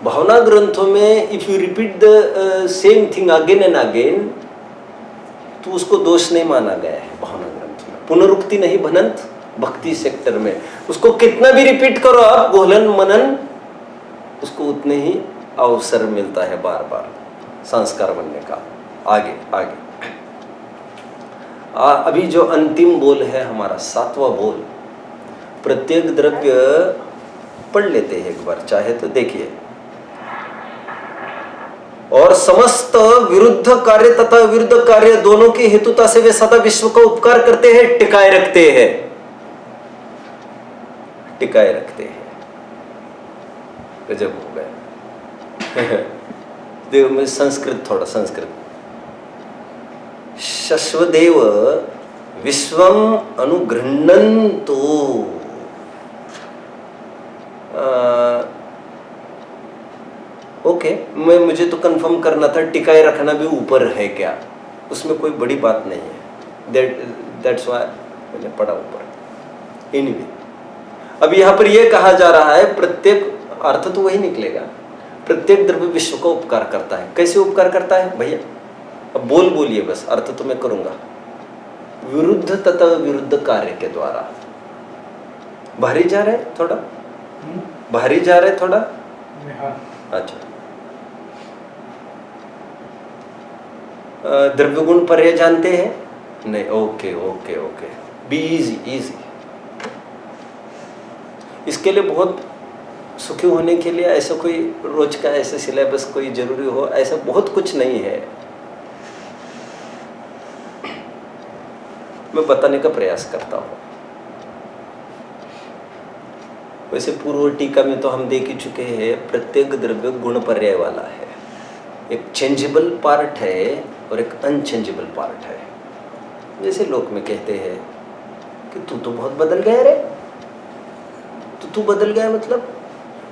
भावना ग्रंथों में if you repeat the same thing again and again तो उसको दोष नहीं माना गया है भावना ग्रंथ में। पुनरुक्ति नहीं भनंत भक्ति सेक्टर में उसको कितना भी रिपीट करो आप, गोहलन मनन, उसको उतने ही अवसर मिलता है बार बार संस्कार बनने का। आगे अभी जो अंतिम बोल है हमारा 7वां बोल, प्रत्येक द्रव्य पढ़ लेते हैं एक बार चाहे तो देखिए। और समस्त विरुद्ध कार्य तथा विरुद्ध कार्य दोनों की हेतुता से वे सदा विश्व का उपकार करते हैं, टिकाए रखते हैं। गजब हो गया। देखो मैं संस्कृत शश्वदेव विश्वम अनुगृह्णन्तु। ओके, मुझे तो कंफर्म करना था टिकाए रखना भी ऊपर है क्या, उसमें कोई बड़ी बात नहीं है। दैट्स व्हाई मैंने पढ़ा ऊपर। एनीवे, अब यहाँ पर यह कहा जा रहा है प्रत्येक, अर्थ तो वही निकलेगा, प्रत्येक द्रव्य विश्व का उपकार करता है। कैसे उपकार करता है भैया? अब बोलिए बस, अर्थ तो मैं करूंगा। विरुद्ध तथा विरुद्ध कार्य के द्वारा। भारी जा रहे थोड़ा, भारी जा रहे थोड़ा। अच्छा, द्रव्य गुण पर ये जानते हैं? नहीं, ओके, बी इजी। इसके लिए बहुत सुखी होने के लिए ऐसा कोई रोज का ऐसा सिलेबस कोई जरूरी हो, ऐसा बहुत कुछ नहीं है। मैं बताने का प्रयास करता हूं। वैसे पूर्व टीका में तो हम देख ही चुके हैं, प्रत्येक द्रव्य गुण पर्याय वाला है। एक चेंजेबल पार्ट है और एक अनचेंजेबल पार्ट है। जैसे लोक में कहते हैं कि तू तो बहुत बदल गया रे, तो तू बदल गया मतलब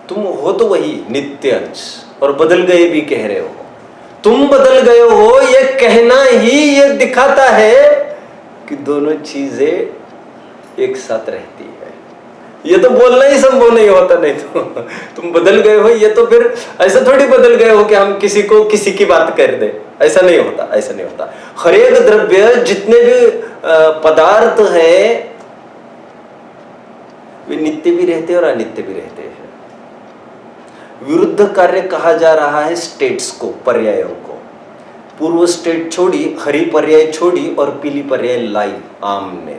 तुम हो तो वही नित्य अंश, और बदल गए भी कह रहे हो। तुम बदल गए हो ये कहना ही ये दिखाता है कि दोनों चीजें एक साथ रहती है। ये तो बोलना ही संभव नहीं होता, नहीं तो तुम बदल गए हो, ये तो फिर ऐसा थोड़ी बदल गए हो कि हम किसी को किसी की बात कर दे। ऐसा नहीं होता, ऐसा नहीं होता। हर एक द्रव्य, जितने भी पदार्थ हैं, वे नित्य भी रहते हैं और अनित्य भी रहते हैं। विरुद्ध कार्य कहा जा रहा है स्टेट्स को, पर्यायों को। पूर्व स्टेट छोड़ी, हरी पर्याय छोड़ी और पीली पर्याय लाई आमने,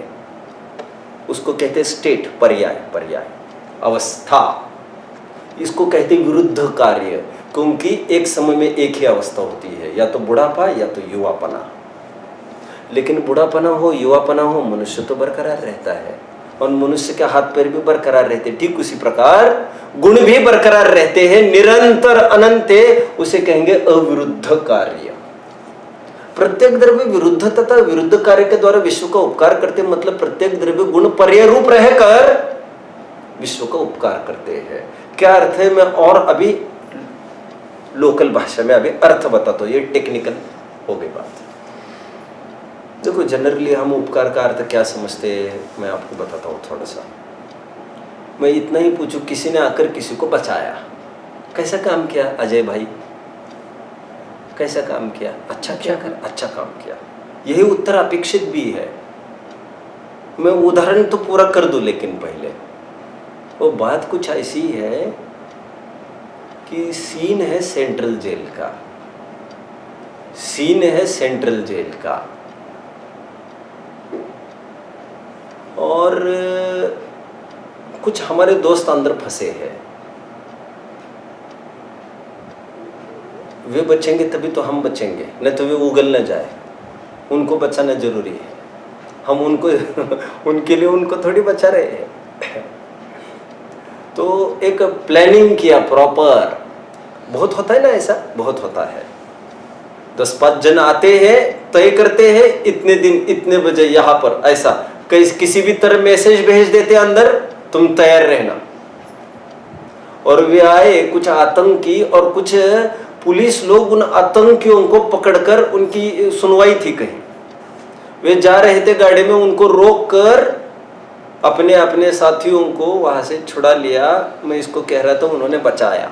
उसको कहते स्टेट, पर्याय, पर्याय अवस्था। इसको कहते विरुद्ध कार्य, क्योंकि एक समय में एक ही अवस्था होती है, या तो बुढ़ापा या तो युवापना। लेकिन बुढ़ापना हो, युवापना हो, मनुष्य तो बरकरार रहता है, और मनुष्य के हाथ पैर भी बरकरार रहते। ठीक उसी प्रकार गुण भी बरकरार रहते हैं, निरंतर अनंत, उसे कहेंगे अविरुद्ध कार्य। प्रत्येक द्रव्य विरुद्ध तथा विरुद्ध कार्य के द्वारा विश्व का उपकार करते, मतलब प्रत्येक द्रव्य गुण पर्याय रूप रहकर विश्व का उपकार करते हैं। क्या अर्थ है, मैं और अभी लोकल भाषा में अभी अर्थ बताता हूं, ये टेक्निकल हो गई बात। देखो, जनरली हम उपकार का अर्थ क्या समझते हैं, मैं आपको बताता हूँ थोड़ा सा। मैं इतना ही पूछूं, किसी ने आकर किसी को बचाया, कैसा काम किया अजय भाई, कैसा काम किया, अच्छा क्या कर, अच्छा काम किया, यही उत्तर अपेक्षित भी है। मैं उदाहरण तो पूरा कर दूं, लेकिन पहले वो बात कुछ ऐसी है कि सीन है सेंट्रल जेल का, सीन है सेंट्रल जेल का, और कुछ हमारे दोस्त अंदर फंसे हैं। वे बचेंगे तभी तो हम बचेंगे, नहीं तो वे उगल न जाए। उनको बचाना जरूरी है, हम उनको उनके लिए उनको थोड़ी बचा रहे हैं। तो एक प्लानिंग किया प्रॉपर, बहुत होता है ना ऐसा, बहुत होता है। 10-5 जन आते हैं, तय करते हैं इतने दिन इतने बजे यहाँ पर, ऐसा किसी भी तरह मैसेज भेज देते अंदर, तुम तैयार रहना। और वे आए, कुछ आतंकी और कुछ पुलिस लोग उन आतंकियों को पकड़कर, उनकी सुनवाई थी कहीं, वे जा रहे थे गाड़ी में, उनको रोककर अपने अपने साथियों को वहां से छुड़ा लिया। मैं इसको कह रहा था, उन्होंने बचाया।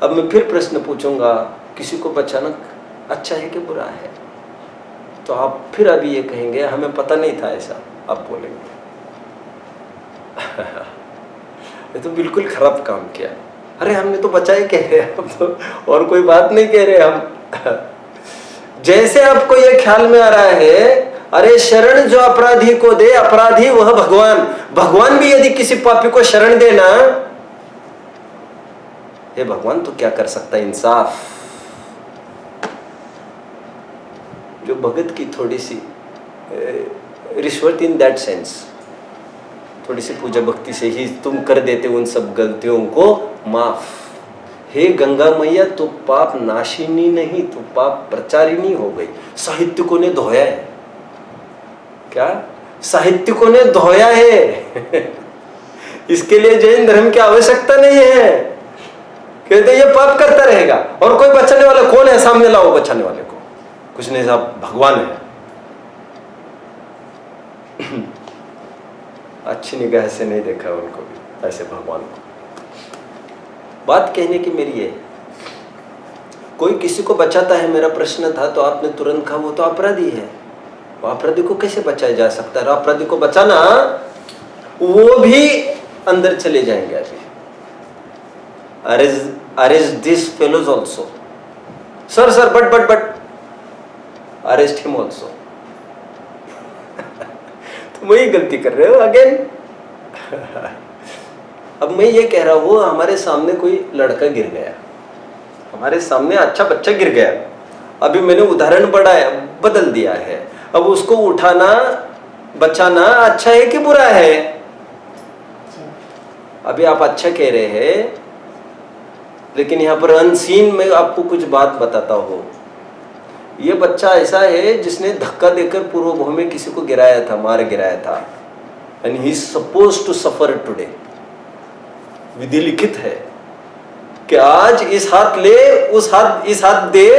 अब मैं फिर प्रश्न पूछूंगा, किसी को बचाना अच्छा है कि बुरा है? तो आप फिर अभी ये कहेंगे हमें पता नहीं था ऐसा, आप बोलेंगे ये तो बिल्कुल खराब काम किया। अरे हमने तो बचाए कह रहे हैं, अब तो और कोई बात नहीं कह रहे हम। जैसे आपको ये ख्याल में आ रहा है, अरे शरण जो अपराधी को दे, अपराधी वह भगवान, भगवान भी यदि किसी पापी को शरण देना, हे भगवान तो क्या कर सकता है, इंसाफ। जो भगत की थोड़ी सी रिश्वत इन दैट सेंस, थोड़ी सी पूजा भक्ति से ही तुम कर देते उन सब गलतियों को माफ। हे गंगा मैया, तो पाप नाशिनी नहीं, तो पाप प्रचारिणी हो गई। साहित्यकों ने धोया है, क्या साहित्यकों ने धोया है। इसके लिए जैन धर्म की आवश्यकता नहीं है। कहते ये पाप करता रहेगा, और कोई बचाने वाला कौन है, सामने लाओ बचाने वाले को। कुछ नहीं साहब, भगवान है। अच्छी निगाह से नहीं देखा उनको भी, ऐसे भगवान को। बात कहने की मेरी है, कोई किसी को बचाता है, मेरा प्रश्न था तो आपने तुरंत कहा वो तो अपराधी है। वो अपराधी को कैसे बचाया जा सकता है? अपराधी को बचाना, वो भी अंदर चले जाएंगे अभी। Arrest this fellows also, sir but arrest him also. तुम वही गलती कर रहे हो अगेन। अब मैं ये कह रहा हूँ, हमारे सामने कोई लड़का गिर गया, हमारे सामने अच्छा बच्चा गिर गया, अभी मैंने उदाहरण बदल दिया है, अब उसको उठाना बचाना अच्छा है कि बुरा है? अभी आप अच्छा कह रहे हैं, लेकिन यहाँ पर अनसीन में आपको कुछ बात बताता हूँ। ये बच्चा ऐसा है जिसने धक्का देकर पूर्व भाव में किसी को गिराया था, मार गिराया था, and he is suppose to suffer today. विधि लिखित है कि आज इस हाथ ले, उस हाथ इस हाथ दे,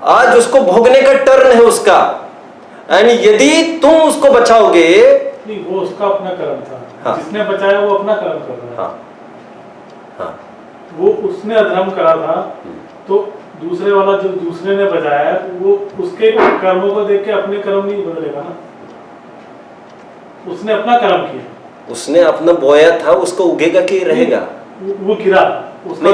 आज उसको भोगने का टर्न है उसका। एंड यदि तुम उसको बचाओगे, नहीं, वो उसका अपना कर्म था। हाँ। जिसने बचाया वो अपना कर्म कर रहा है। हाँ हाँ, वो उसने अधर्म करा था, तो दूसरे वाला जो दूसरे ने बचाया है, वो उसके कर्मों को देख के अपने कर्म नहीं बदलेगा ना। उसने अपना कर्म किया, उसने अपना बोया था, उसको उगेगा कि रहेगा? वो गिरा, उसको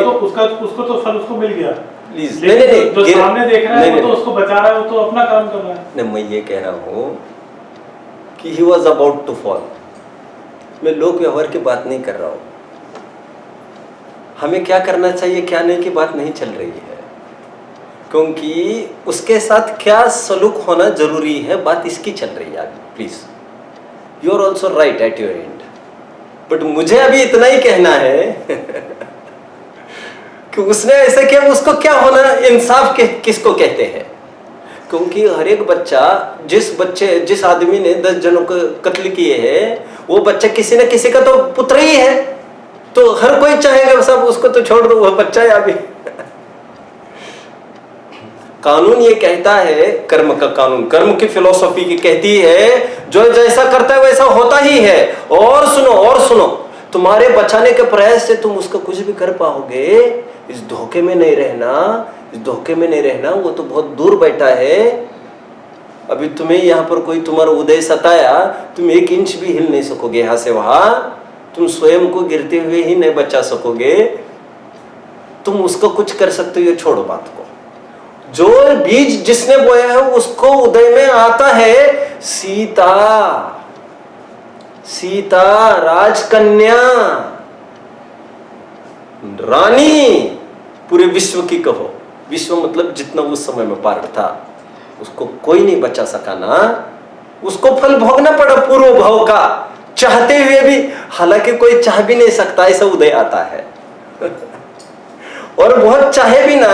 तो फल उसको मिल गया। प्लीज लेकिन जो सामने देख रहा है वो तो उसको बचा रहा है, वो तो अपना काम कर रहा है। नहीं, मैं ये कह रहा हूँ कि he was about to fall. मैं लोक व्यवहार की बात नहीं कर रहा हूँ, हमें क्या करना चाहिए क्या नहीं की बात नहीं चल रही है, क्योंकि उसके साथ क्या सलूक होना जरूरी है, बात इसकी चल रही है। Please, you are also right at your end, but मुझे अभी इतना ही कहना है कि उसने ऐसा किया, उसको क्या होना, इंसाफ किसको कहते हैं? क्योंकि हर एक बच्चा, जिस आदमी ने 10 जनों को कत्ल किए हैं, वो बच्चा किसी न किसी का तो पुत्र ही है, तो हर कोई चाहेगा सब उसको तो छोड़ दो, वह बच्चा है अभी। कानून ये कहता है, कर्म का कानून, कर्म की फिलोसॉफी की कहती है, जो जैसा करता है वैसा होता ही है। और सुनो, तुम्हारे बचाने के प्रयास से तुम उसका कुछ भी कर पाओगे, इस धोखे में नहीं रहना, वो तो बहुत दूर बैठा है। अभी तुम्हें यहाँ पर कोई तुम्हारा उदय सताया, तुम 1 इंच भी हिल नहीं सकोगे यहाँ से वहां, तुम स्वयं को गिरते हुए ही नहीं बचा सकोगे। तुम उसको कुछ कर सकते हो, ये छोड़ो बात को। जो बीज जिसने बोया है उसको उदय में आता है। सीता राजकन्या, रानी पूरे विश्व की कहो, विश्व मतलब जितना उस समय में पार्ट था, उसको कोई नहीं बचा सका ना, उसको फल भोगना पड़ा पूर्व भाव का, चाहते हुए भी। हालांकि कोई चाह भी नहीं सकता, ऐसा उदय आता है और बहुत चाहे भी ना,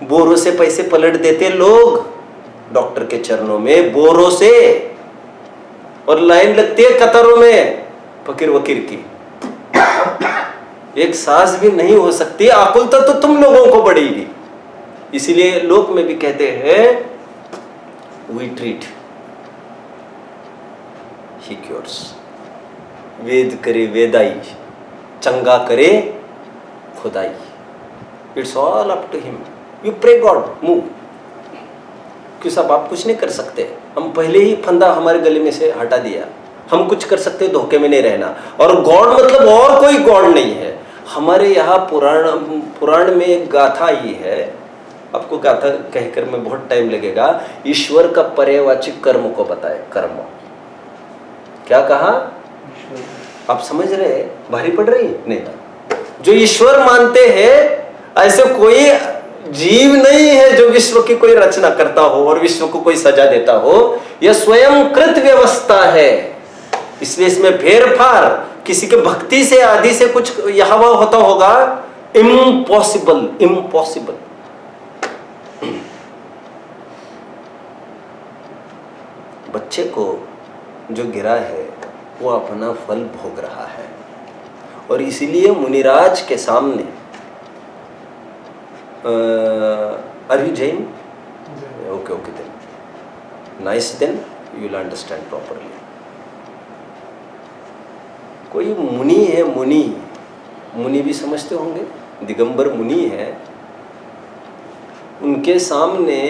बोरों से पैसे पलट देते लोग डॉक्टर के चरणों में, बोरों से, और लाइन लगती है कतारों में फकीर वकीर की। एक सांस भी नहीं हो सकती, आकुलता तो तुम लोगों को बढ़ेगी। इसीलिए लोक में भी कहते हैं, वी ट्रीट, ही क्योर्स। वेद करे वेदाई, चंगा करे खुदाई, it's all up to him. You pray God, move. क्यों साहब, आप कुछ नहीं कर सकते, हम पहले ही फंदा हमारे गले में से हटा दिया। हम कुछ कर सकते, धोखे में नहीं रहना। और गॉड मतलब और कोई गॉड नहीं है। हमारे यहाँ पुराण में एक गाथा ही है, आपको गाथा कहकर मैं बहुत टाइम लगेगा। ईश्वर का पर्यायवाची कर्म को बताए, कर्म क्या कहा, आप समझ रहे, भारी पड़ रही नहीं ना? जो ईश्वर मानते हैं, ऐसे कोई जीव नहीं है जो विश्व की कोई रचना करता हो और विश्व को कोई सजा देता हो। यह स्वयं कृत व्यवस्था है, इसलिए इसमें फेरफार किसी के भक्ति से आदि से कुछ यहां वहां होता होगा, इम्पॉसिबल, इम्पॉसिबल। बच्चे को जो गिरा है वो अपना फल भोग रहा है, और इसीलिए मुनिराज के सामने are you Jain? Okay then, nice, then you will understand properly. कोई मुनि है, मुनि भी समझते होंगे, दिगंबर मुनि है, उनके सामने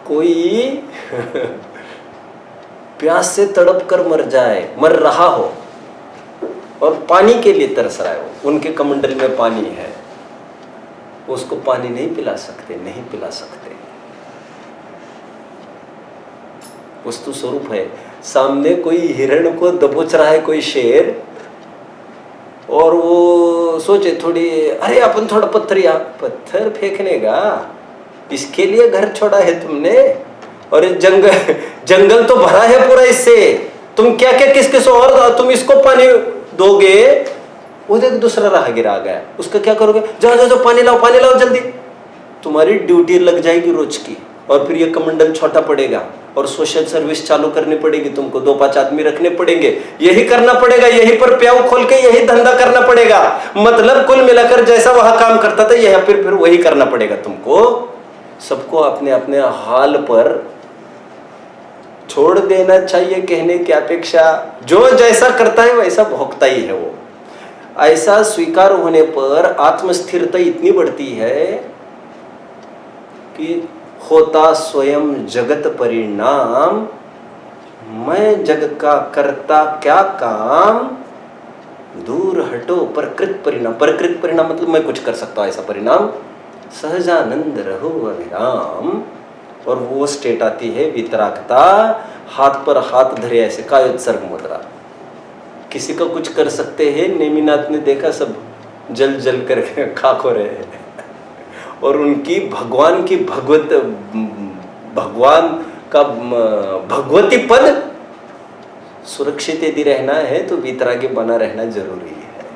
कोई प्यास से तड़प कर मर रहा हो और पानी के लिए तरस रहा है, उनके कमंडल में पानी है, उसको पानी नहीं पिला सकते। वस्तु स्वरूप है। सामने कोई हिरण को दबोच रहा है कोई शेर, और वो सोचे थोड़ी, अरे अपन थोड़ा पत्थर फेंकने का, इसके लिए घर छोड़ा है तुमने? और जंगल तो भरा है पूरा इससे, तुम क्या क्या किस और तुम इसको पानी दोगे? वो देख दूसरा राहगीर आ गया, उसका क्या करोगे? जाओ जाओ जाओ पानी लाओ जल्दी। तुम्हारी ड्यूटी लग जाएगी रोज की, और फिर ये कमंडल छोटा पड़ेगा और सोशल सर्विस चालू करनी पड़ेगी तुमको, 2-5 आदमी रखने पड़ेंगे, यही करना पड़ेगा, यही पर प्याऊ खोल के यही धंधा करना पड़ेगा। मतलब कुल मिलाकर जैसा वहां काम करता था यहाँ फिर वही करना पड़ेगा तुमको। सबको अपने अपने हाल पर छोड़ देना चाहिए कहने की अपेक्षा, जो जैसा करता है वैसा भोगता ही है वो। ऐसा स्वीकार होने पर आत्मस्थिरता इतनी बढ़ती है कि होता स्वयं जगत परिणाम, मैं जग का करता क्या काम, दूर हटो प्रकृत परिणाम। प्रकृत परिणाम मतलब मैं कुछ कर सकता हूं ऐसा परिणाम, सहजानंद रहो अविराम। और वो स्टेट आती है वितरागता, हाथ पर हाथ धरे ऐसे कायोत्सर्ग मुद्रा। किसी का कुछ कर सकते हैं, नेमिनाथ ने देखा सब जल जल कर खाक हो रहे हैं, और उनकी भगवान का भगवती पद सुरक्षित यदि रहना है तो वितरागी बना रहना जरूरी है।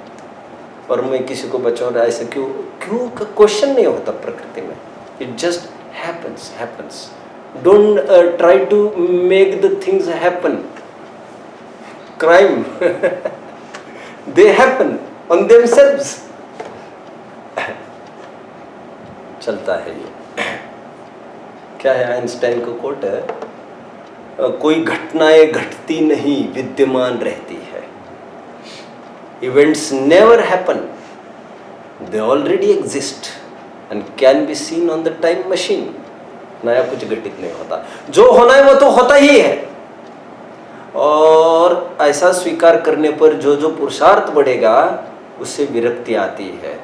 और मैं किसी को बचाऊं ऐसे क्यों का क्वेश्चन नहीं होता प्रकृति में, it just happens. Don't try to make the things happen, crime they happen on themselves. चलता है ये, क्या है आइंस्टाइन का कोट है, कोई घटनाएं घटती नहीं विद्यमान रहती है। Events never happen, they already exist and can be seen on the time machine. नया कुछ घटित नहीं होता, जो होना है वो तो होता ही है। और ऐसा स्वीकार करने पर जो जो पुरुषार्थ बढ़ेगा उससे विरक्ति आती है।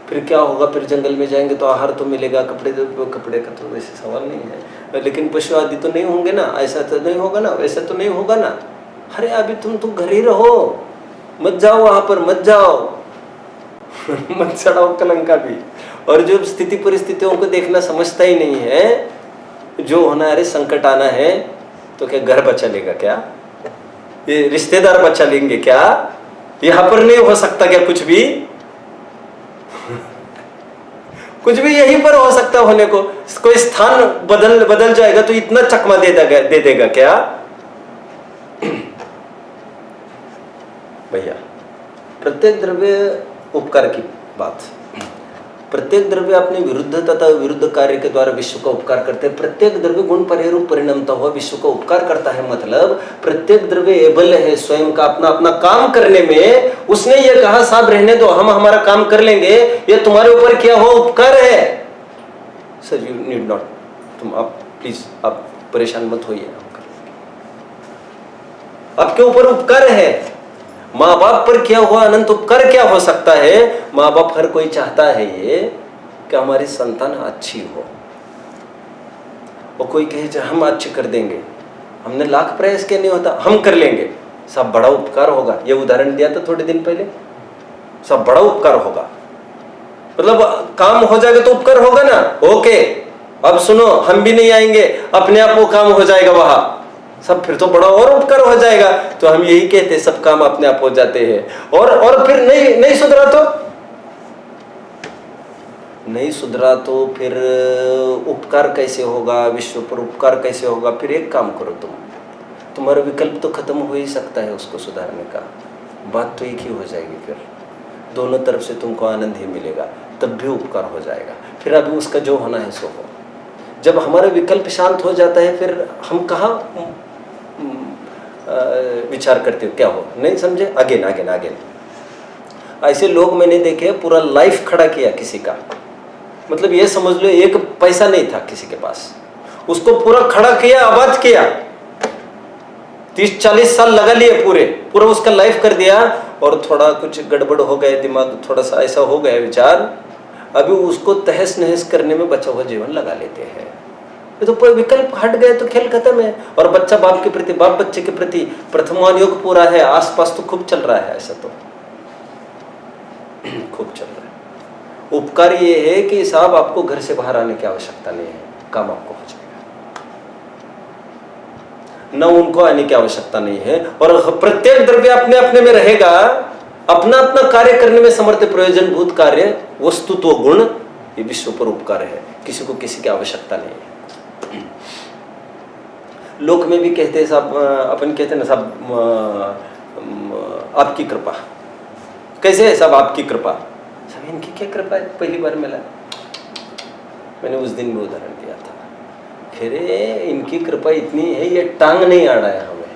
फिर क्या होगा? फिर जंगल में जाएंगे तो आहार तो मिलेगा, कपड़े का तो वैसे सवाल नहीं है, लेकिन पशु आदि तो नहीं होंगे ना, ऐसा तो नहीं होगा ना, वैसा तो नहीं होगा ना। अरे अभी तुम तो घर ही रहो, मत जाओ वहां पर, मत जाओ मत चढ़ाओ कलंका भी। और जो स्थिति परिस्थितियों को देखना समझता ही नहीं है, जो होना है, अरे संकट आना है तो क्या घर बचा लेगा क्या? ये रिश्तेदार बचा लेंगे क्या? यहाँ पर नहीं हो सकता क्या कुछ भी? कुछ भी यहीं पर हो सकता होने को। कोई स्थान बदल जाएगा तो इतना चकमा दे देगा क्या? भैया प्रत्येक द्रव्य उपकार की बात, प्रत्येक द्रव्य अपने विरुद्ध तथा विरुद्ध कार्य के द्वारा विश्व का उपकार करते हैं। प्रत्येक द्रव्य गुण परिरूप परिणमता हुआ विश्व का उपकार करता है। मतलब प्रत्येक द्रव्य एबल है स्वयं का अपना अपना काम करने में। उसने ये कहा साहब रहने दो, हम हमारा काम कर लेंगे, ये तुम्हारे ऊपर क्या हो उपकार है। सर यू नीड नॉट, तुम आप प्लीज आप परेशान मत होइए, आपके ऊपर उपकार है। माँ बाप पर क्या हुआ अनंत उपकार क्या हो सकता है? माँ बाप हर कोई चाहता है ये कि हमारी संतान अच्छी हो, और कोई कहे हम अच्छी कर देंगे, हमने लाख प्रयास किया नहीं होता, हम कर लेंगे, सब बड़ा उपकार होगा। ये उदाहरण दिया था थोड़े दिन पहले, सब बड़ा उपकार होगा, मतलब काम हो जाएगा तो उपकार होगा ना। ओके अब सुनो, हम भी नहीं आएंगे, अपने आप वो काम हो जाएगा वहां सब, फिर तो बड़ा और उपकार हो जाएगा। तो हम यही कहते हैं सब काम अपने आप हो जाते हैं। और फिर नहीं सुधरा तो फिर उपकार कैसे होगा, विश्व पर उपकार कैसे होगा? फिर एक काम करो, तुम्हारा विकल्प तो खत्म हो ही सकता है उसको सुधारने का, बात तो एक ही हो जाएगी, फिर दोनों तरफ से तुमको आनंद ही मिलेगा, तब भी उपकार हो जाएगा। फिर अभी उसका जो होना है सो हो। जब हमारा विकल्प शांत हो जाता है फिर हम कहाँ विचार करते हो क्या हो, नहीं समझे? अगेन ऐसे लोग मैंने देखे पूरा लाइफ खड़ा किया किसी का, मतलब ये समझ लो एक पैसा नहीं था किसी के पास, उसको पूरा खड़ा किया, आबाद किया, 30-40 साल लगा लिए, पूरा उसका लाइफ कर दिया। और थोड़ा कुछ गड़बड़ हो गया, दिमाग थोड़ा सा ऐसा हो गया विचार, अभी उसको तहस नहस करने में बचा हुआ जीवन लगा लेते हैं। तो विकल्प हट गए तो खेल खत्म है। और बच्चा बाप के प्रति, बाप बच्चे के प्रति, प्रथमान योग पूरा है, आसपास तो खूब चल रहा है ऐसा। तो खूब चल रहा है। उपकार ये है कि साहब आपको घर से बाहर आने की आवश्यकता नहीं है, काम आपको हो जाएगा, न उनको आने की आवश्यकता नहीं है, और प्रत्येक द्रव्य अपने अपने में रहेगा, अपना अपना कार्य करने में समर्थ, प्रयोजनभूत कार्य, वस्तुत्व गुण, ये विश्व पर उपकार है, किसी को किसी की आवश्यकता नहीं है। लोक में भी कहते हैं साहब, अपन कहते हैं ना साहब, आपकी कृपा, कैसे है साहब आपकी कृपा, साहब इनकी क्या कृपा है, पहली बार मिला, मैंने उस दिन भी उदाहरण दिया था, फिर इनकी कृपा इतनी है, ये टांग नहीं अड़ा है हमें,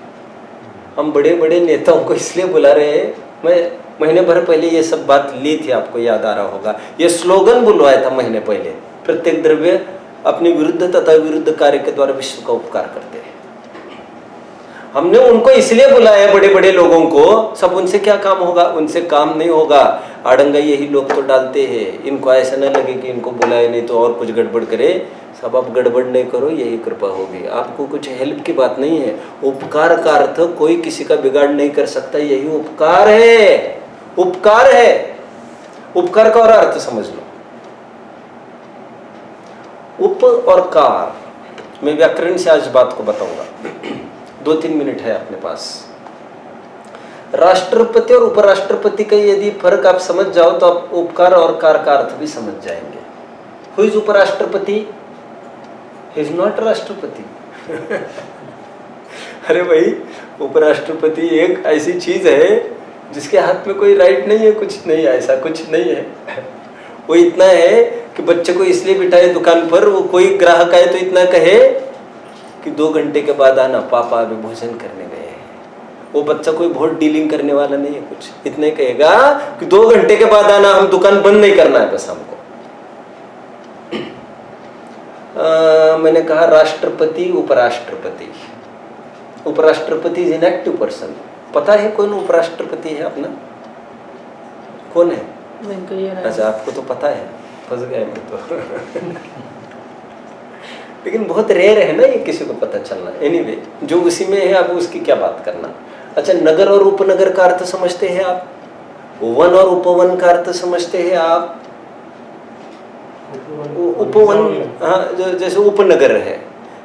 हम बड़े बड़े नेताओं को इसलिए बुला रहे हैं, मैं महीने भर पहले ये सब बात ली थी, आपको याद आ रहा होगा, ये स्लोगन बुलवाया था महीने पहले, प्रत्येक द्रव्य अपने विरुद्ध तथा विरुद्ध कार्य के द्वारा विश्व का उपकार करते हैं। हमने उनको इसलिए बुलाया है, बड़े बड़े लोगों को, सब उनसे क्या काम होगा, उनसे काम नहीं होगा, आडंगा यही लोग तो डालते हैं, इनको ऐसा न लगे कि इनको बुलाए नहीं तो और कुछ गड़बड़ करे, सब आप गड़बड़ नहीं करो, यही कृपा होगी, आपको कुछ हेल्प की बात नहीं है, उपकार का अर्थ कोई किसी का बिगाड़ नहीं कर सकता, यही उपकार है, उपकार है, उपकार का और अर्थ समझ लो, उप और कार, मैं व्याकरण से आज बात को बताऊंगा, 2-3 मिनट है अपने पास। राष्ट्रपति और उपराष्ट्रपति का यदि फर्क आप समझ जाओ तो आप उपकार और कार का अर्थ भी समझ जाएंगे। हु इज उपराष्ट्रपति? ही इज नॉट राष्ट्रपति। अरे भाई, उपराष्ट्रपति एक ऐसी चीज है जिसके हाथ में कोई राइट नहीं है, कुछ नहीं है, ऐसा कुछ नहीं है। वो इतना है कि बच्चे को इसलिए बिठाए दुकान पर, वो कोई ग्राहक आए तो इतना कहे कि 2 घंटे के बाद आना, पापा अभी भोजन करने गए हैं। वो बच्चा कोई बहुत डीलिंग करने वाला नहीं है, कुछ इतने कहेगा कि 2 घंटे के बाद आना, हम दुकान बंद नहीं करना है बस हमको। मैंने कहा राष्ट्रपति, उपराष्ट्रपति, उपराष्ट्रपति इज एन एक्टिव पर्सन। पता है कौन उपराष्ट्रपति है अपना, कौन है? अच्छा, आपको तो पता है, फंस गए मैं तो। लेकिन बहुत रेयर है ना ये किसी को पता चलना। एनीवे, जो उसी में है, अब उसकी क्या बात करना। अच्छा, नगर और उपनगर का अर्थ समझते हैं आप? वन और उपवन का अर्थ समझते हैं आप? उपवन, हाँ, जैसे उपनगर है,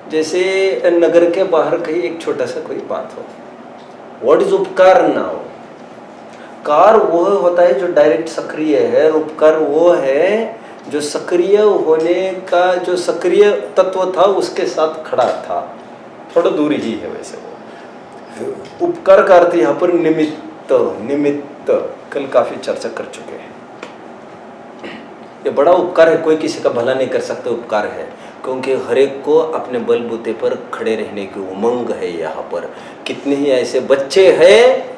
जैसे नगर के बाहर कहीं एक छोटा सा कोई बात हो। व्हाट इज उपकार नाउ? कार वो होता है जो डायरेक्ट सक्रिय है, उपकार वो है जो सक्रिय होने का, जो सक्रिय तत्व था उसके साथ खड़ा था, थोड़ा दूरी ही है वैसे वो। उपकार का अर्थ यहाँ पर निमित्त, निमित्त कल काफी चर्चा कर चुके हैं। ये बड़ा उपकार है, कोई किसी का भला नहीं कर सकता, उपकार है, क्योंकि हर एक को अपने बलबूते पर खड़े रहने की उमंग है। यहाँ पर कितने ही ऐसे बच्चे हैं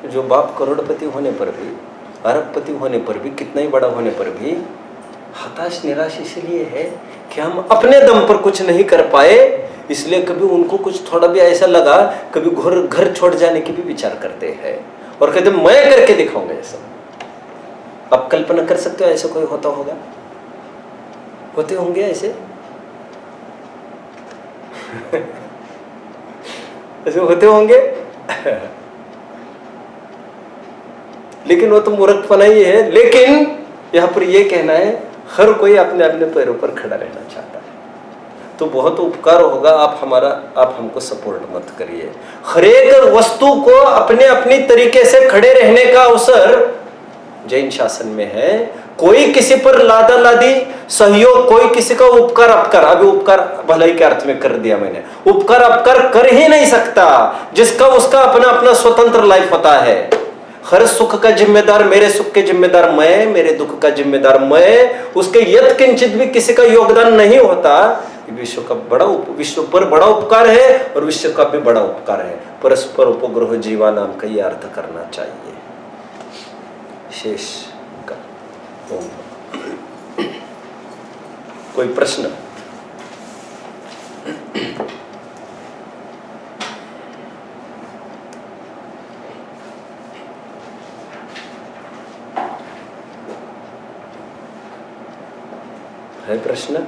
जो बाप करोड़पति होने पर भी, अरबपति होने पर भी, कितना ही बड़ा होने पर भी हताश निराश इसलिए है कि हम अपने दम पर कुछ नहीं कर पाए, इसलिए कभी उनको कुछ थोड़ा भी ऐसा लगा, कभी घर छोड़ जाने की भी विचार करते हैं और कहते मैं करके दिखाऊंगा ये सब। आप कल्पना कर सकते हो ऐसा कोई होता होगा? होते होंगे ऐसे? ऐसे होते होंगे? लेकिन वो तो मूर्खपना ही है। लेकिन यहाँ पर ये कहना है हर कोई अपने अपने पैरों पर खड़ा रहना चाहता है, तो बहुत उपकार होगा आप हमको सपोर्ट मत करिए। हर एक वस्तु को अपने अपनी तरीके से खड़े रहने का अवसर जैन शासन में है। कोई किसी पर लादा लादी सहयोग, कोई किसी का उपकार अपकार, अभी उपकार भलाई के अर्थ में कर दिया मैंने, उपकार अपकार कर ही नहीं सकता, जिसका उसका अपना अपना स्वतंत्र लाइफ होता है। हर सुख का जिम्मेदार, मेरे सुख के जिम्मेदार मैं, मेरे दुख का जिम्मेदार मैं, उसके यत् किंचित भी किसी का योगदान नहीं होता। विश्व पर बड़ा उपकार है और विश्व का भी बड़ा उपकार है। परस्पर उपग्रह जीवा नाम का यह अर्थ करना चाहिए। शेष का कोई प्रश्न? है प्रश्न?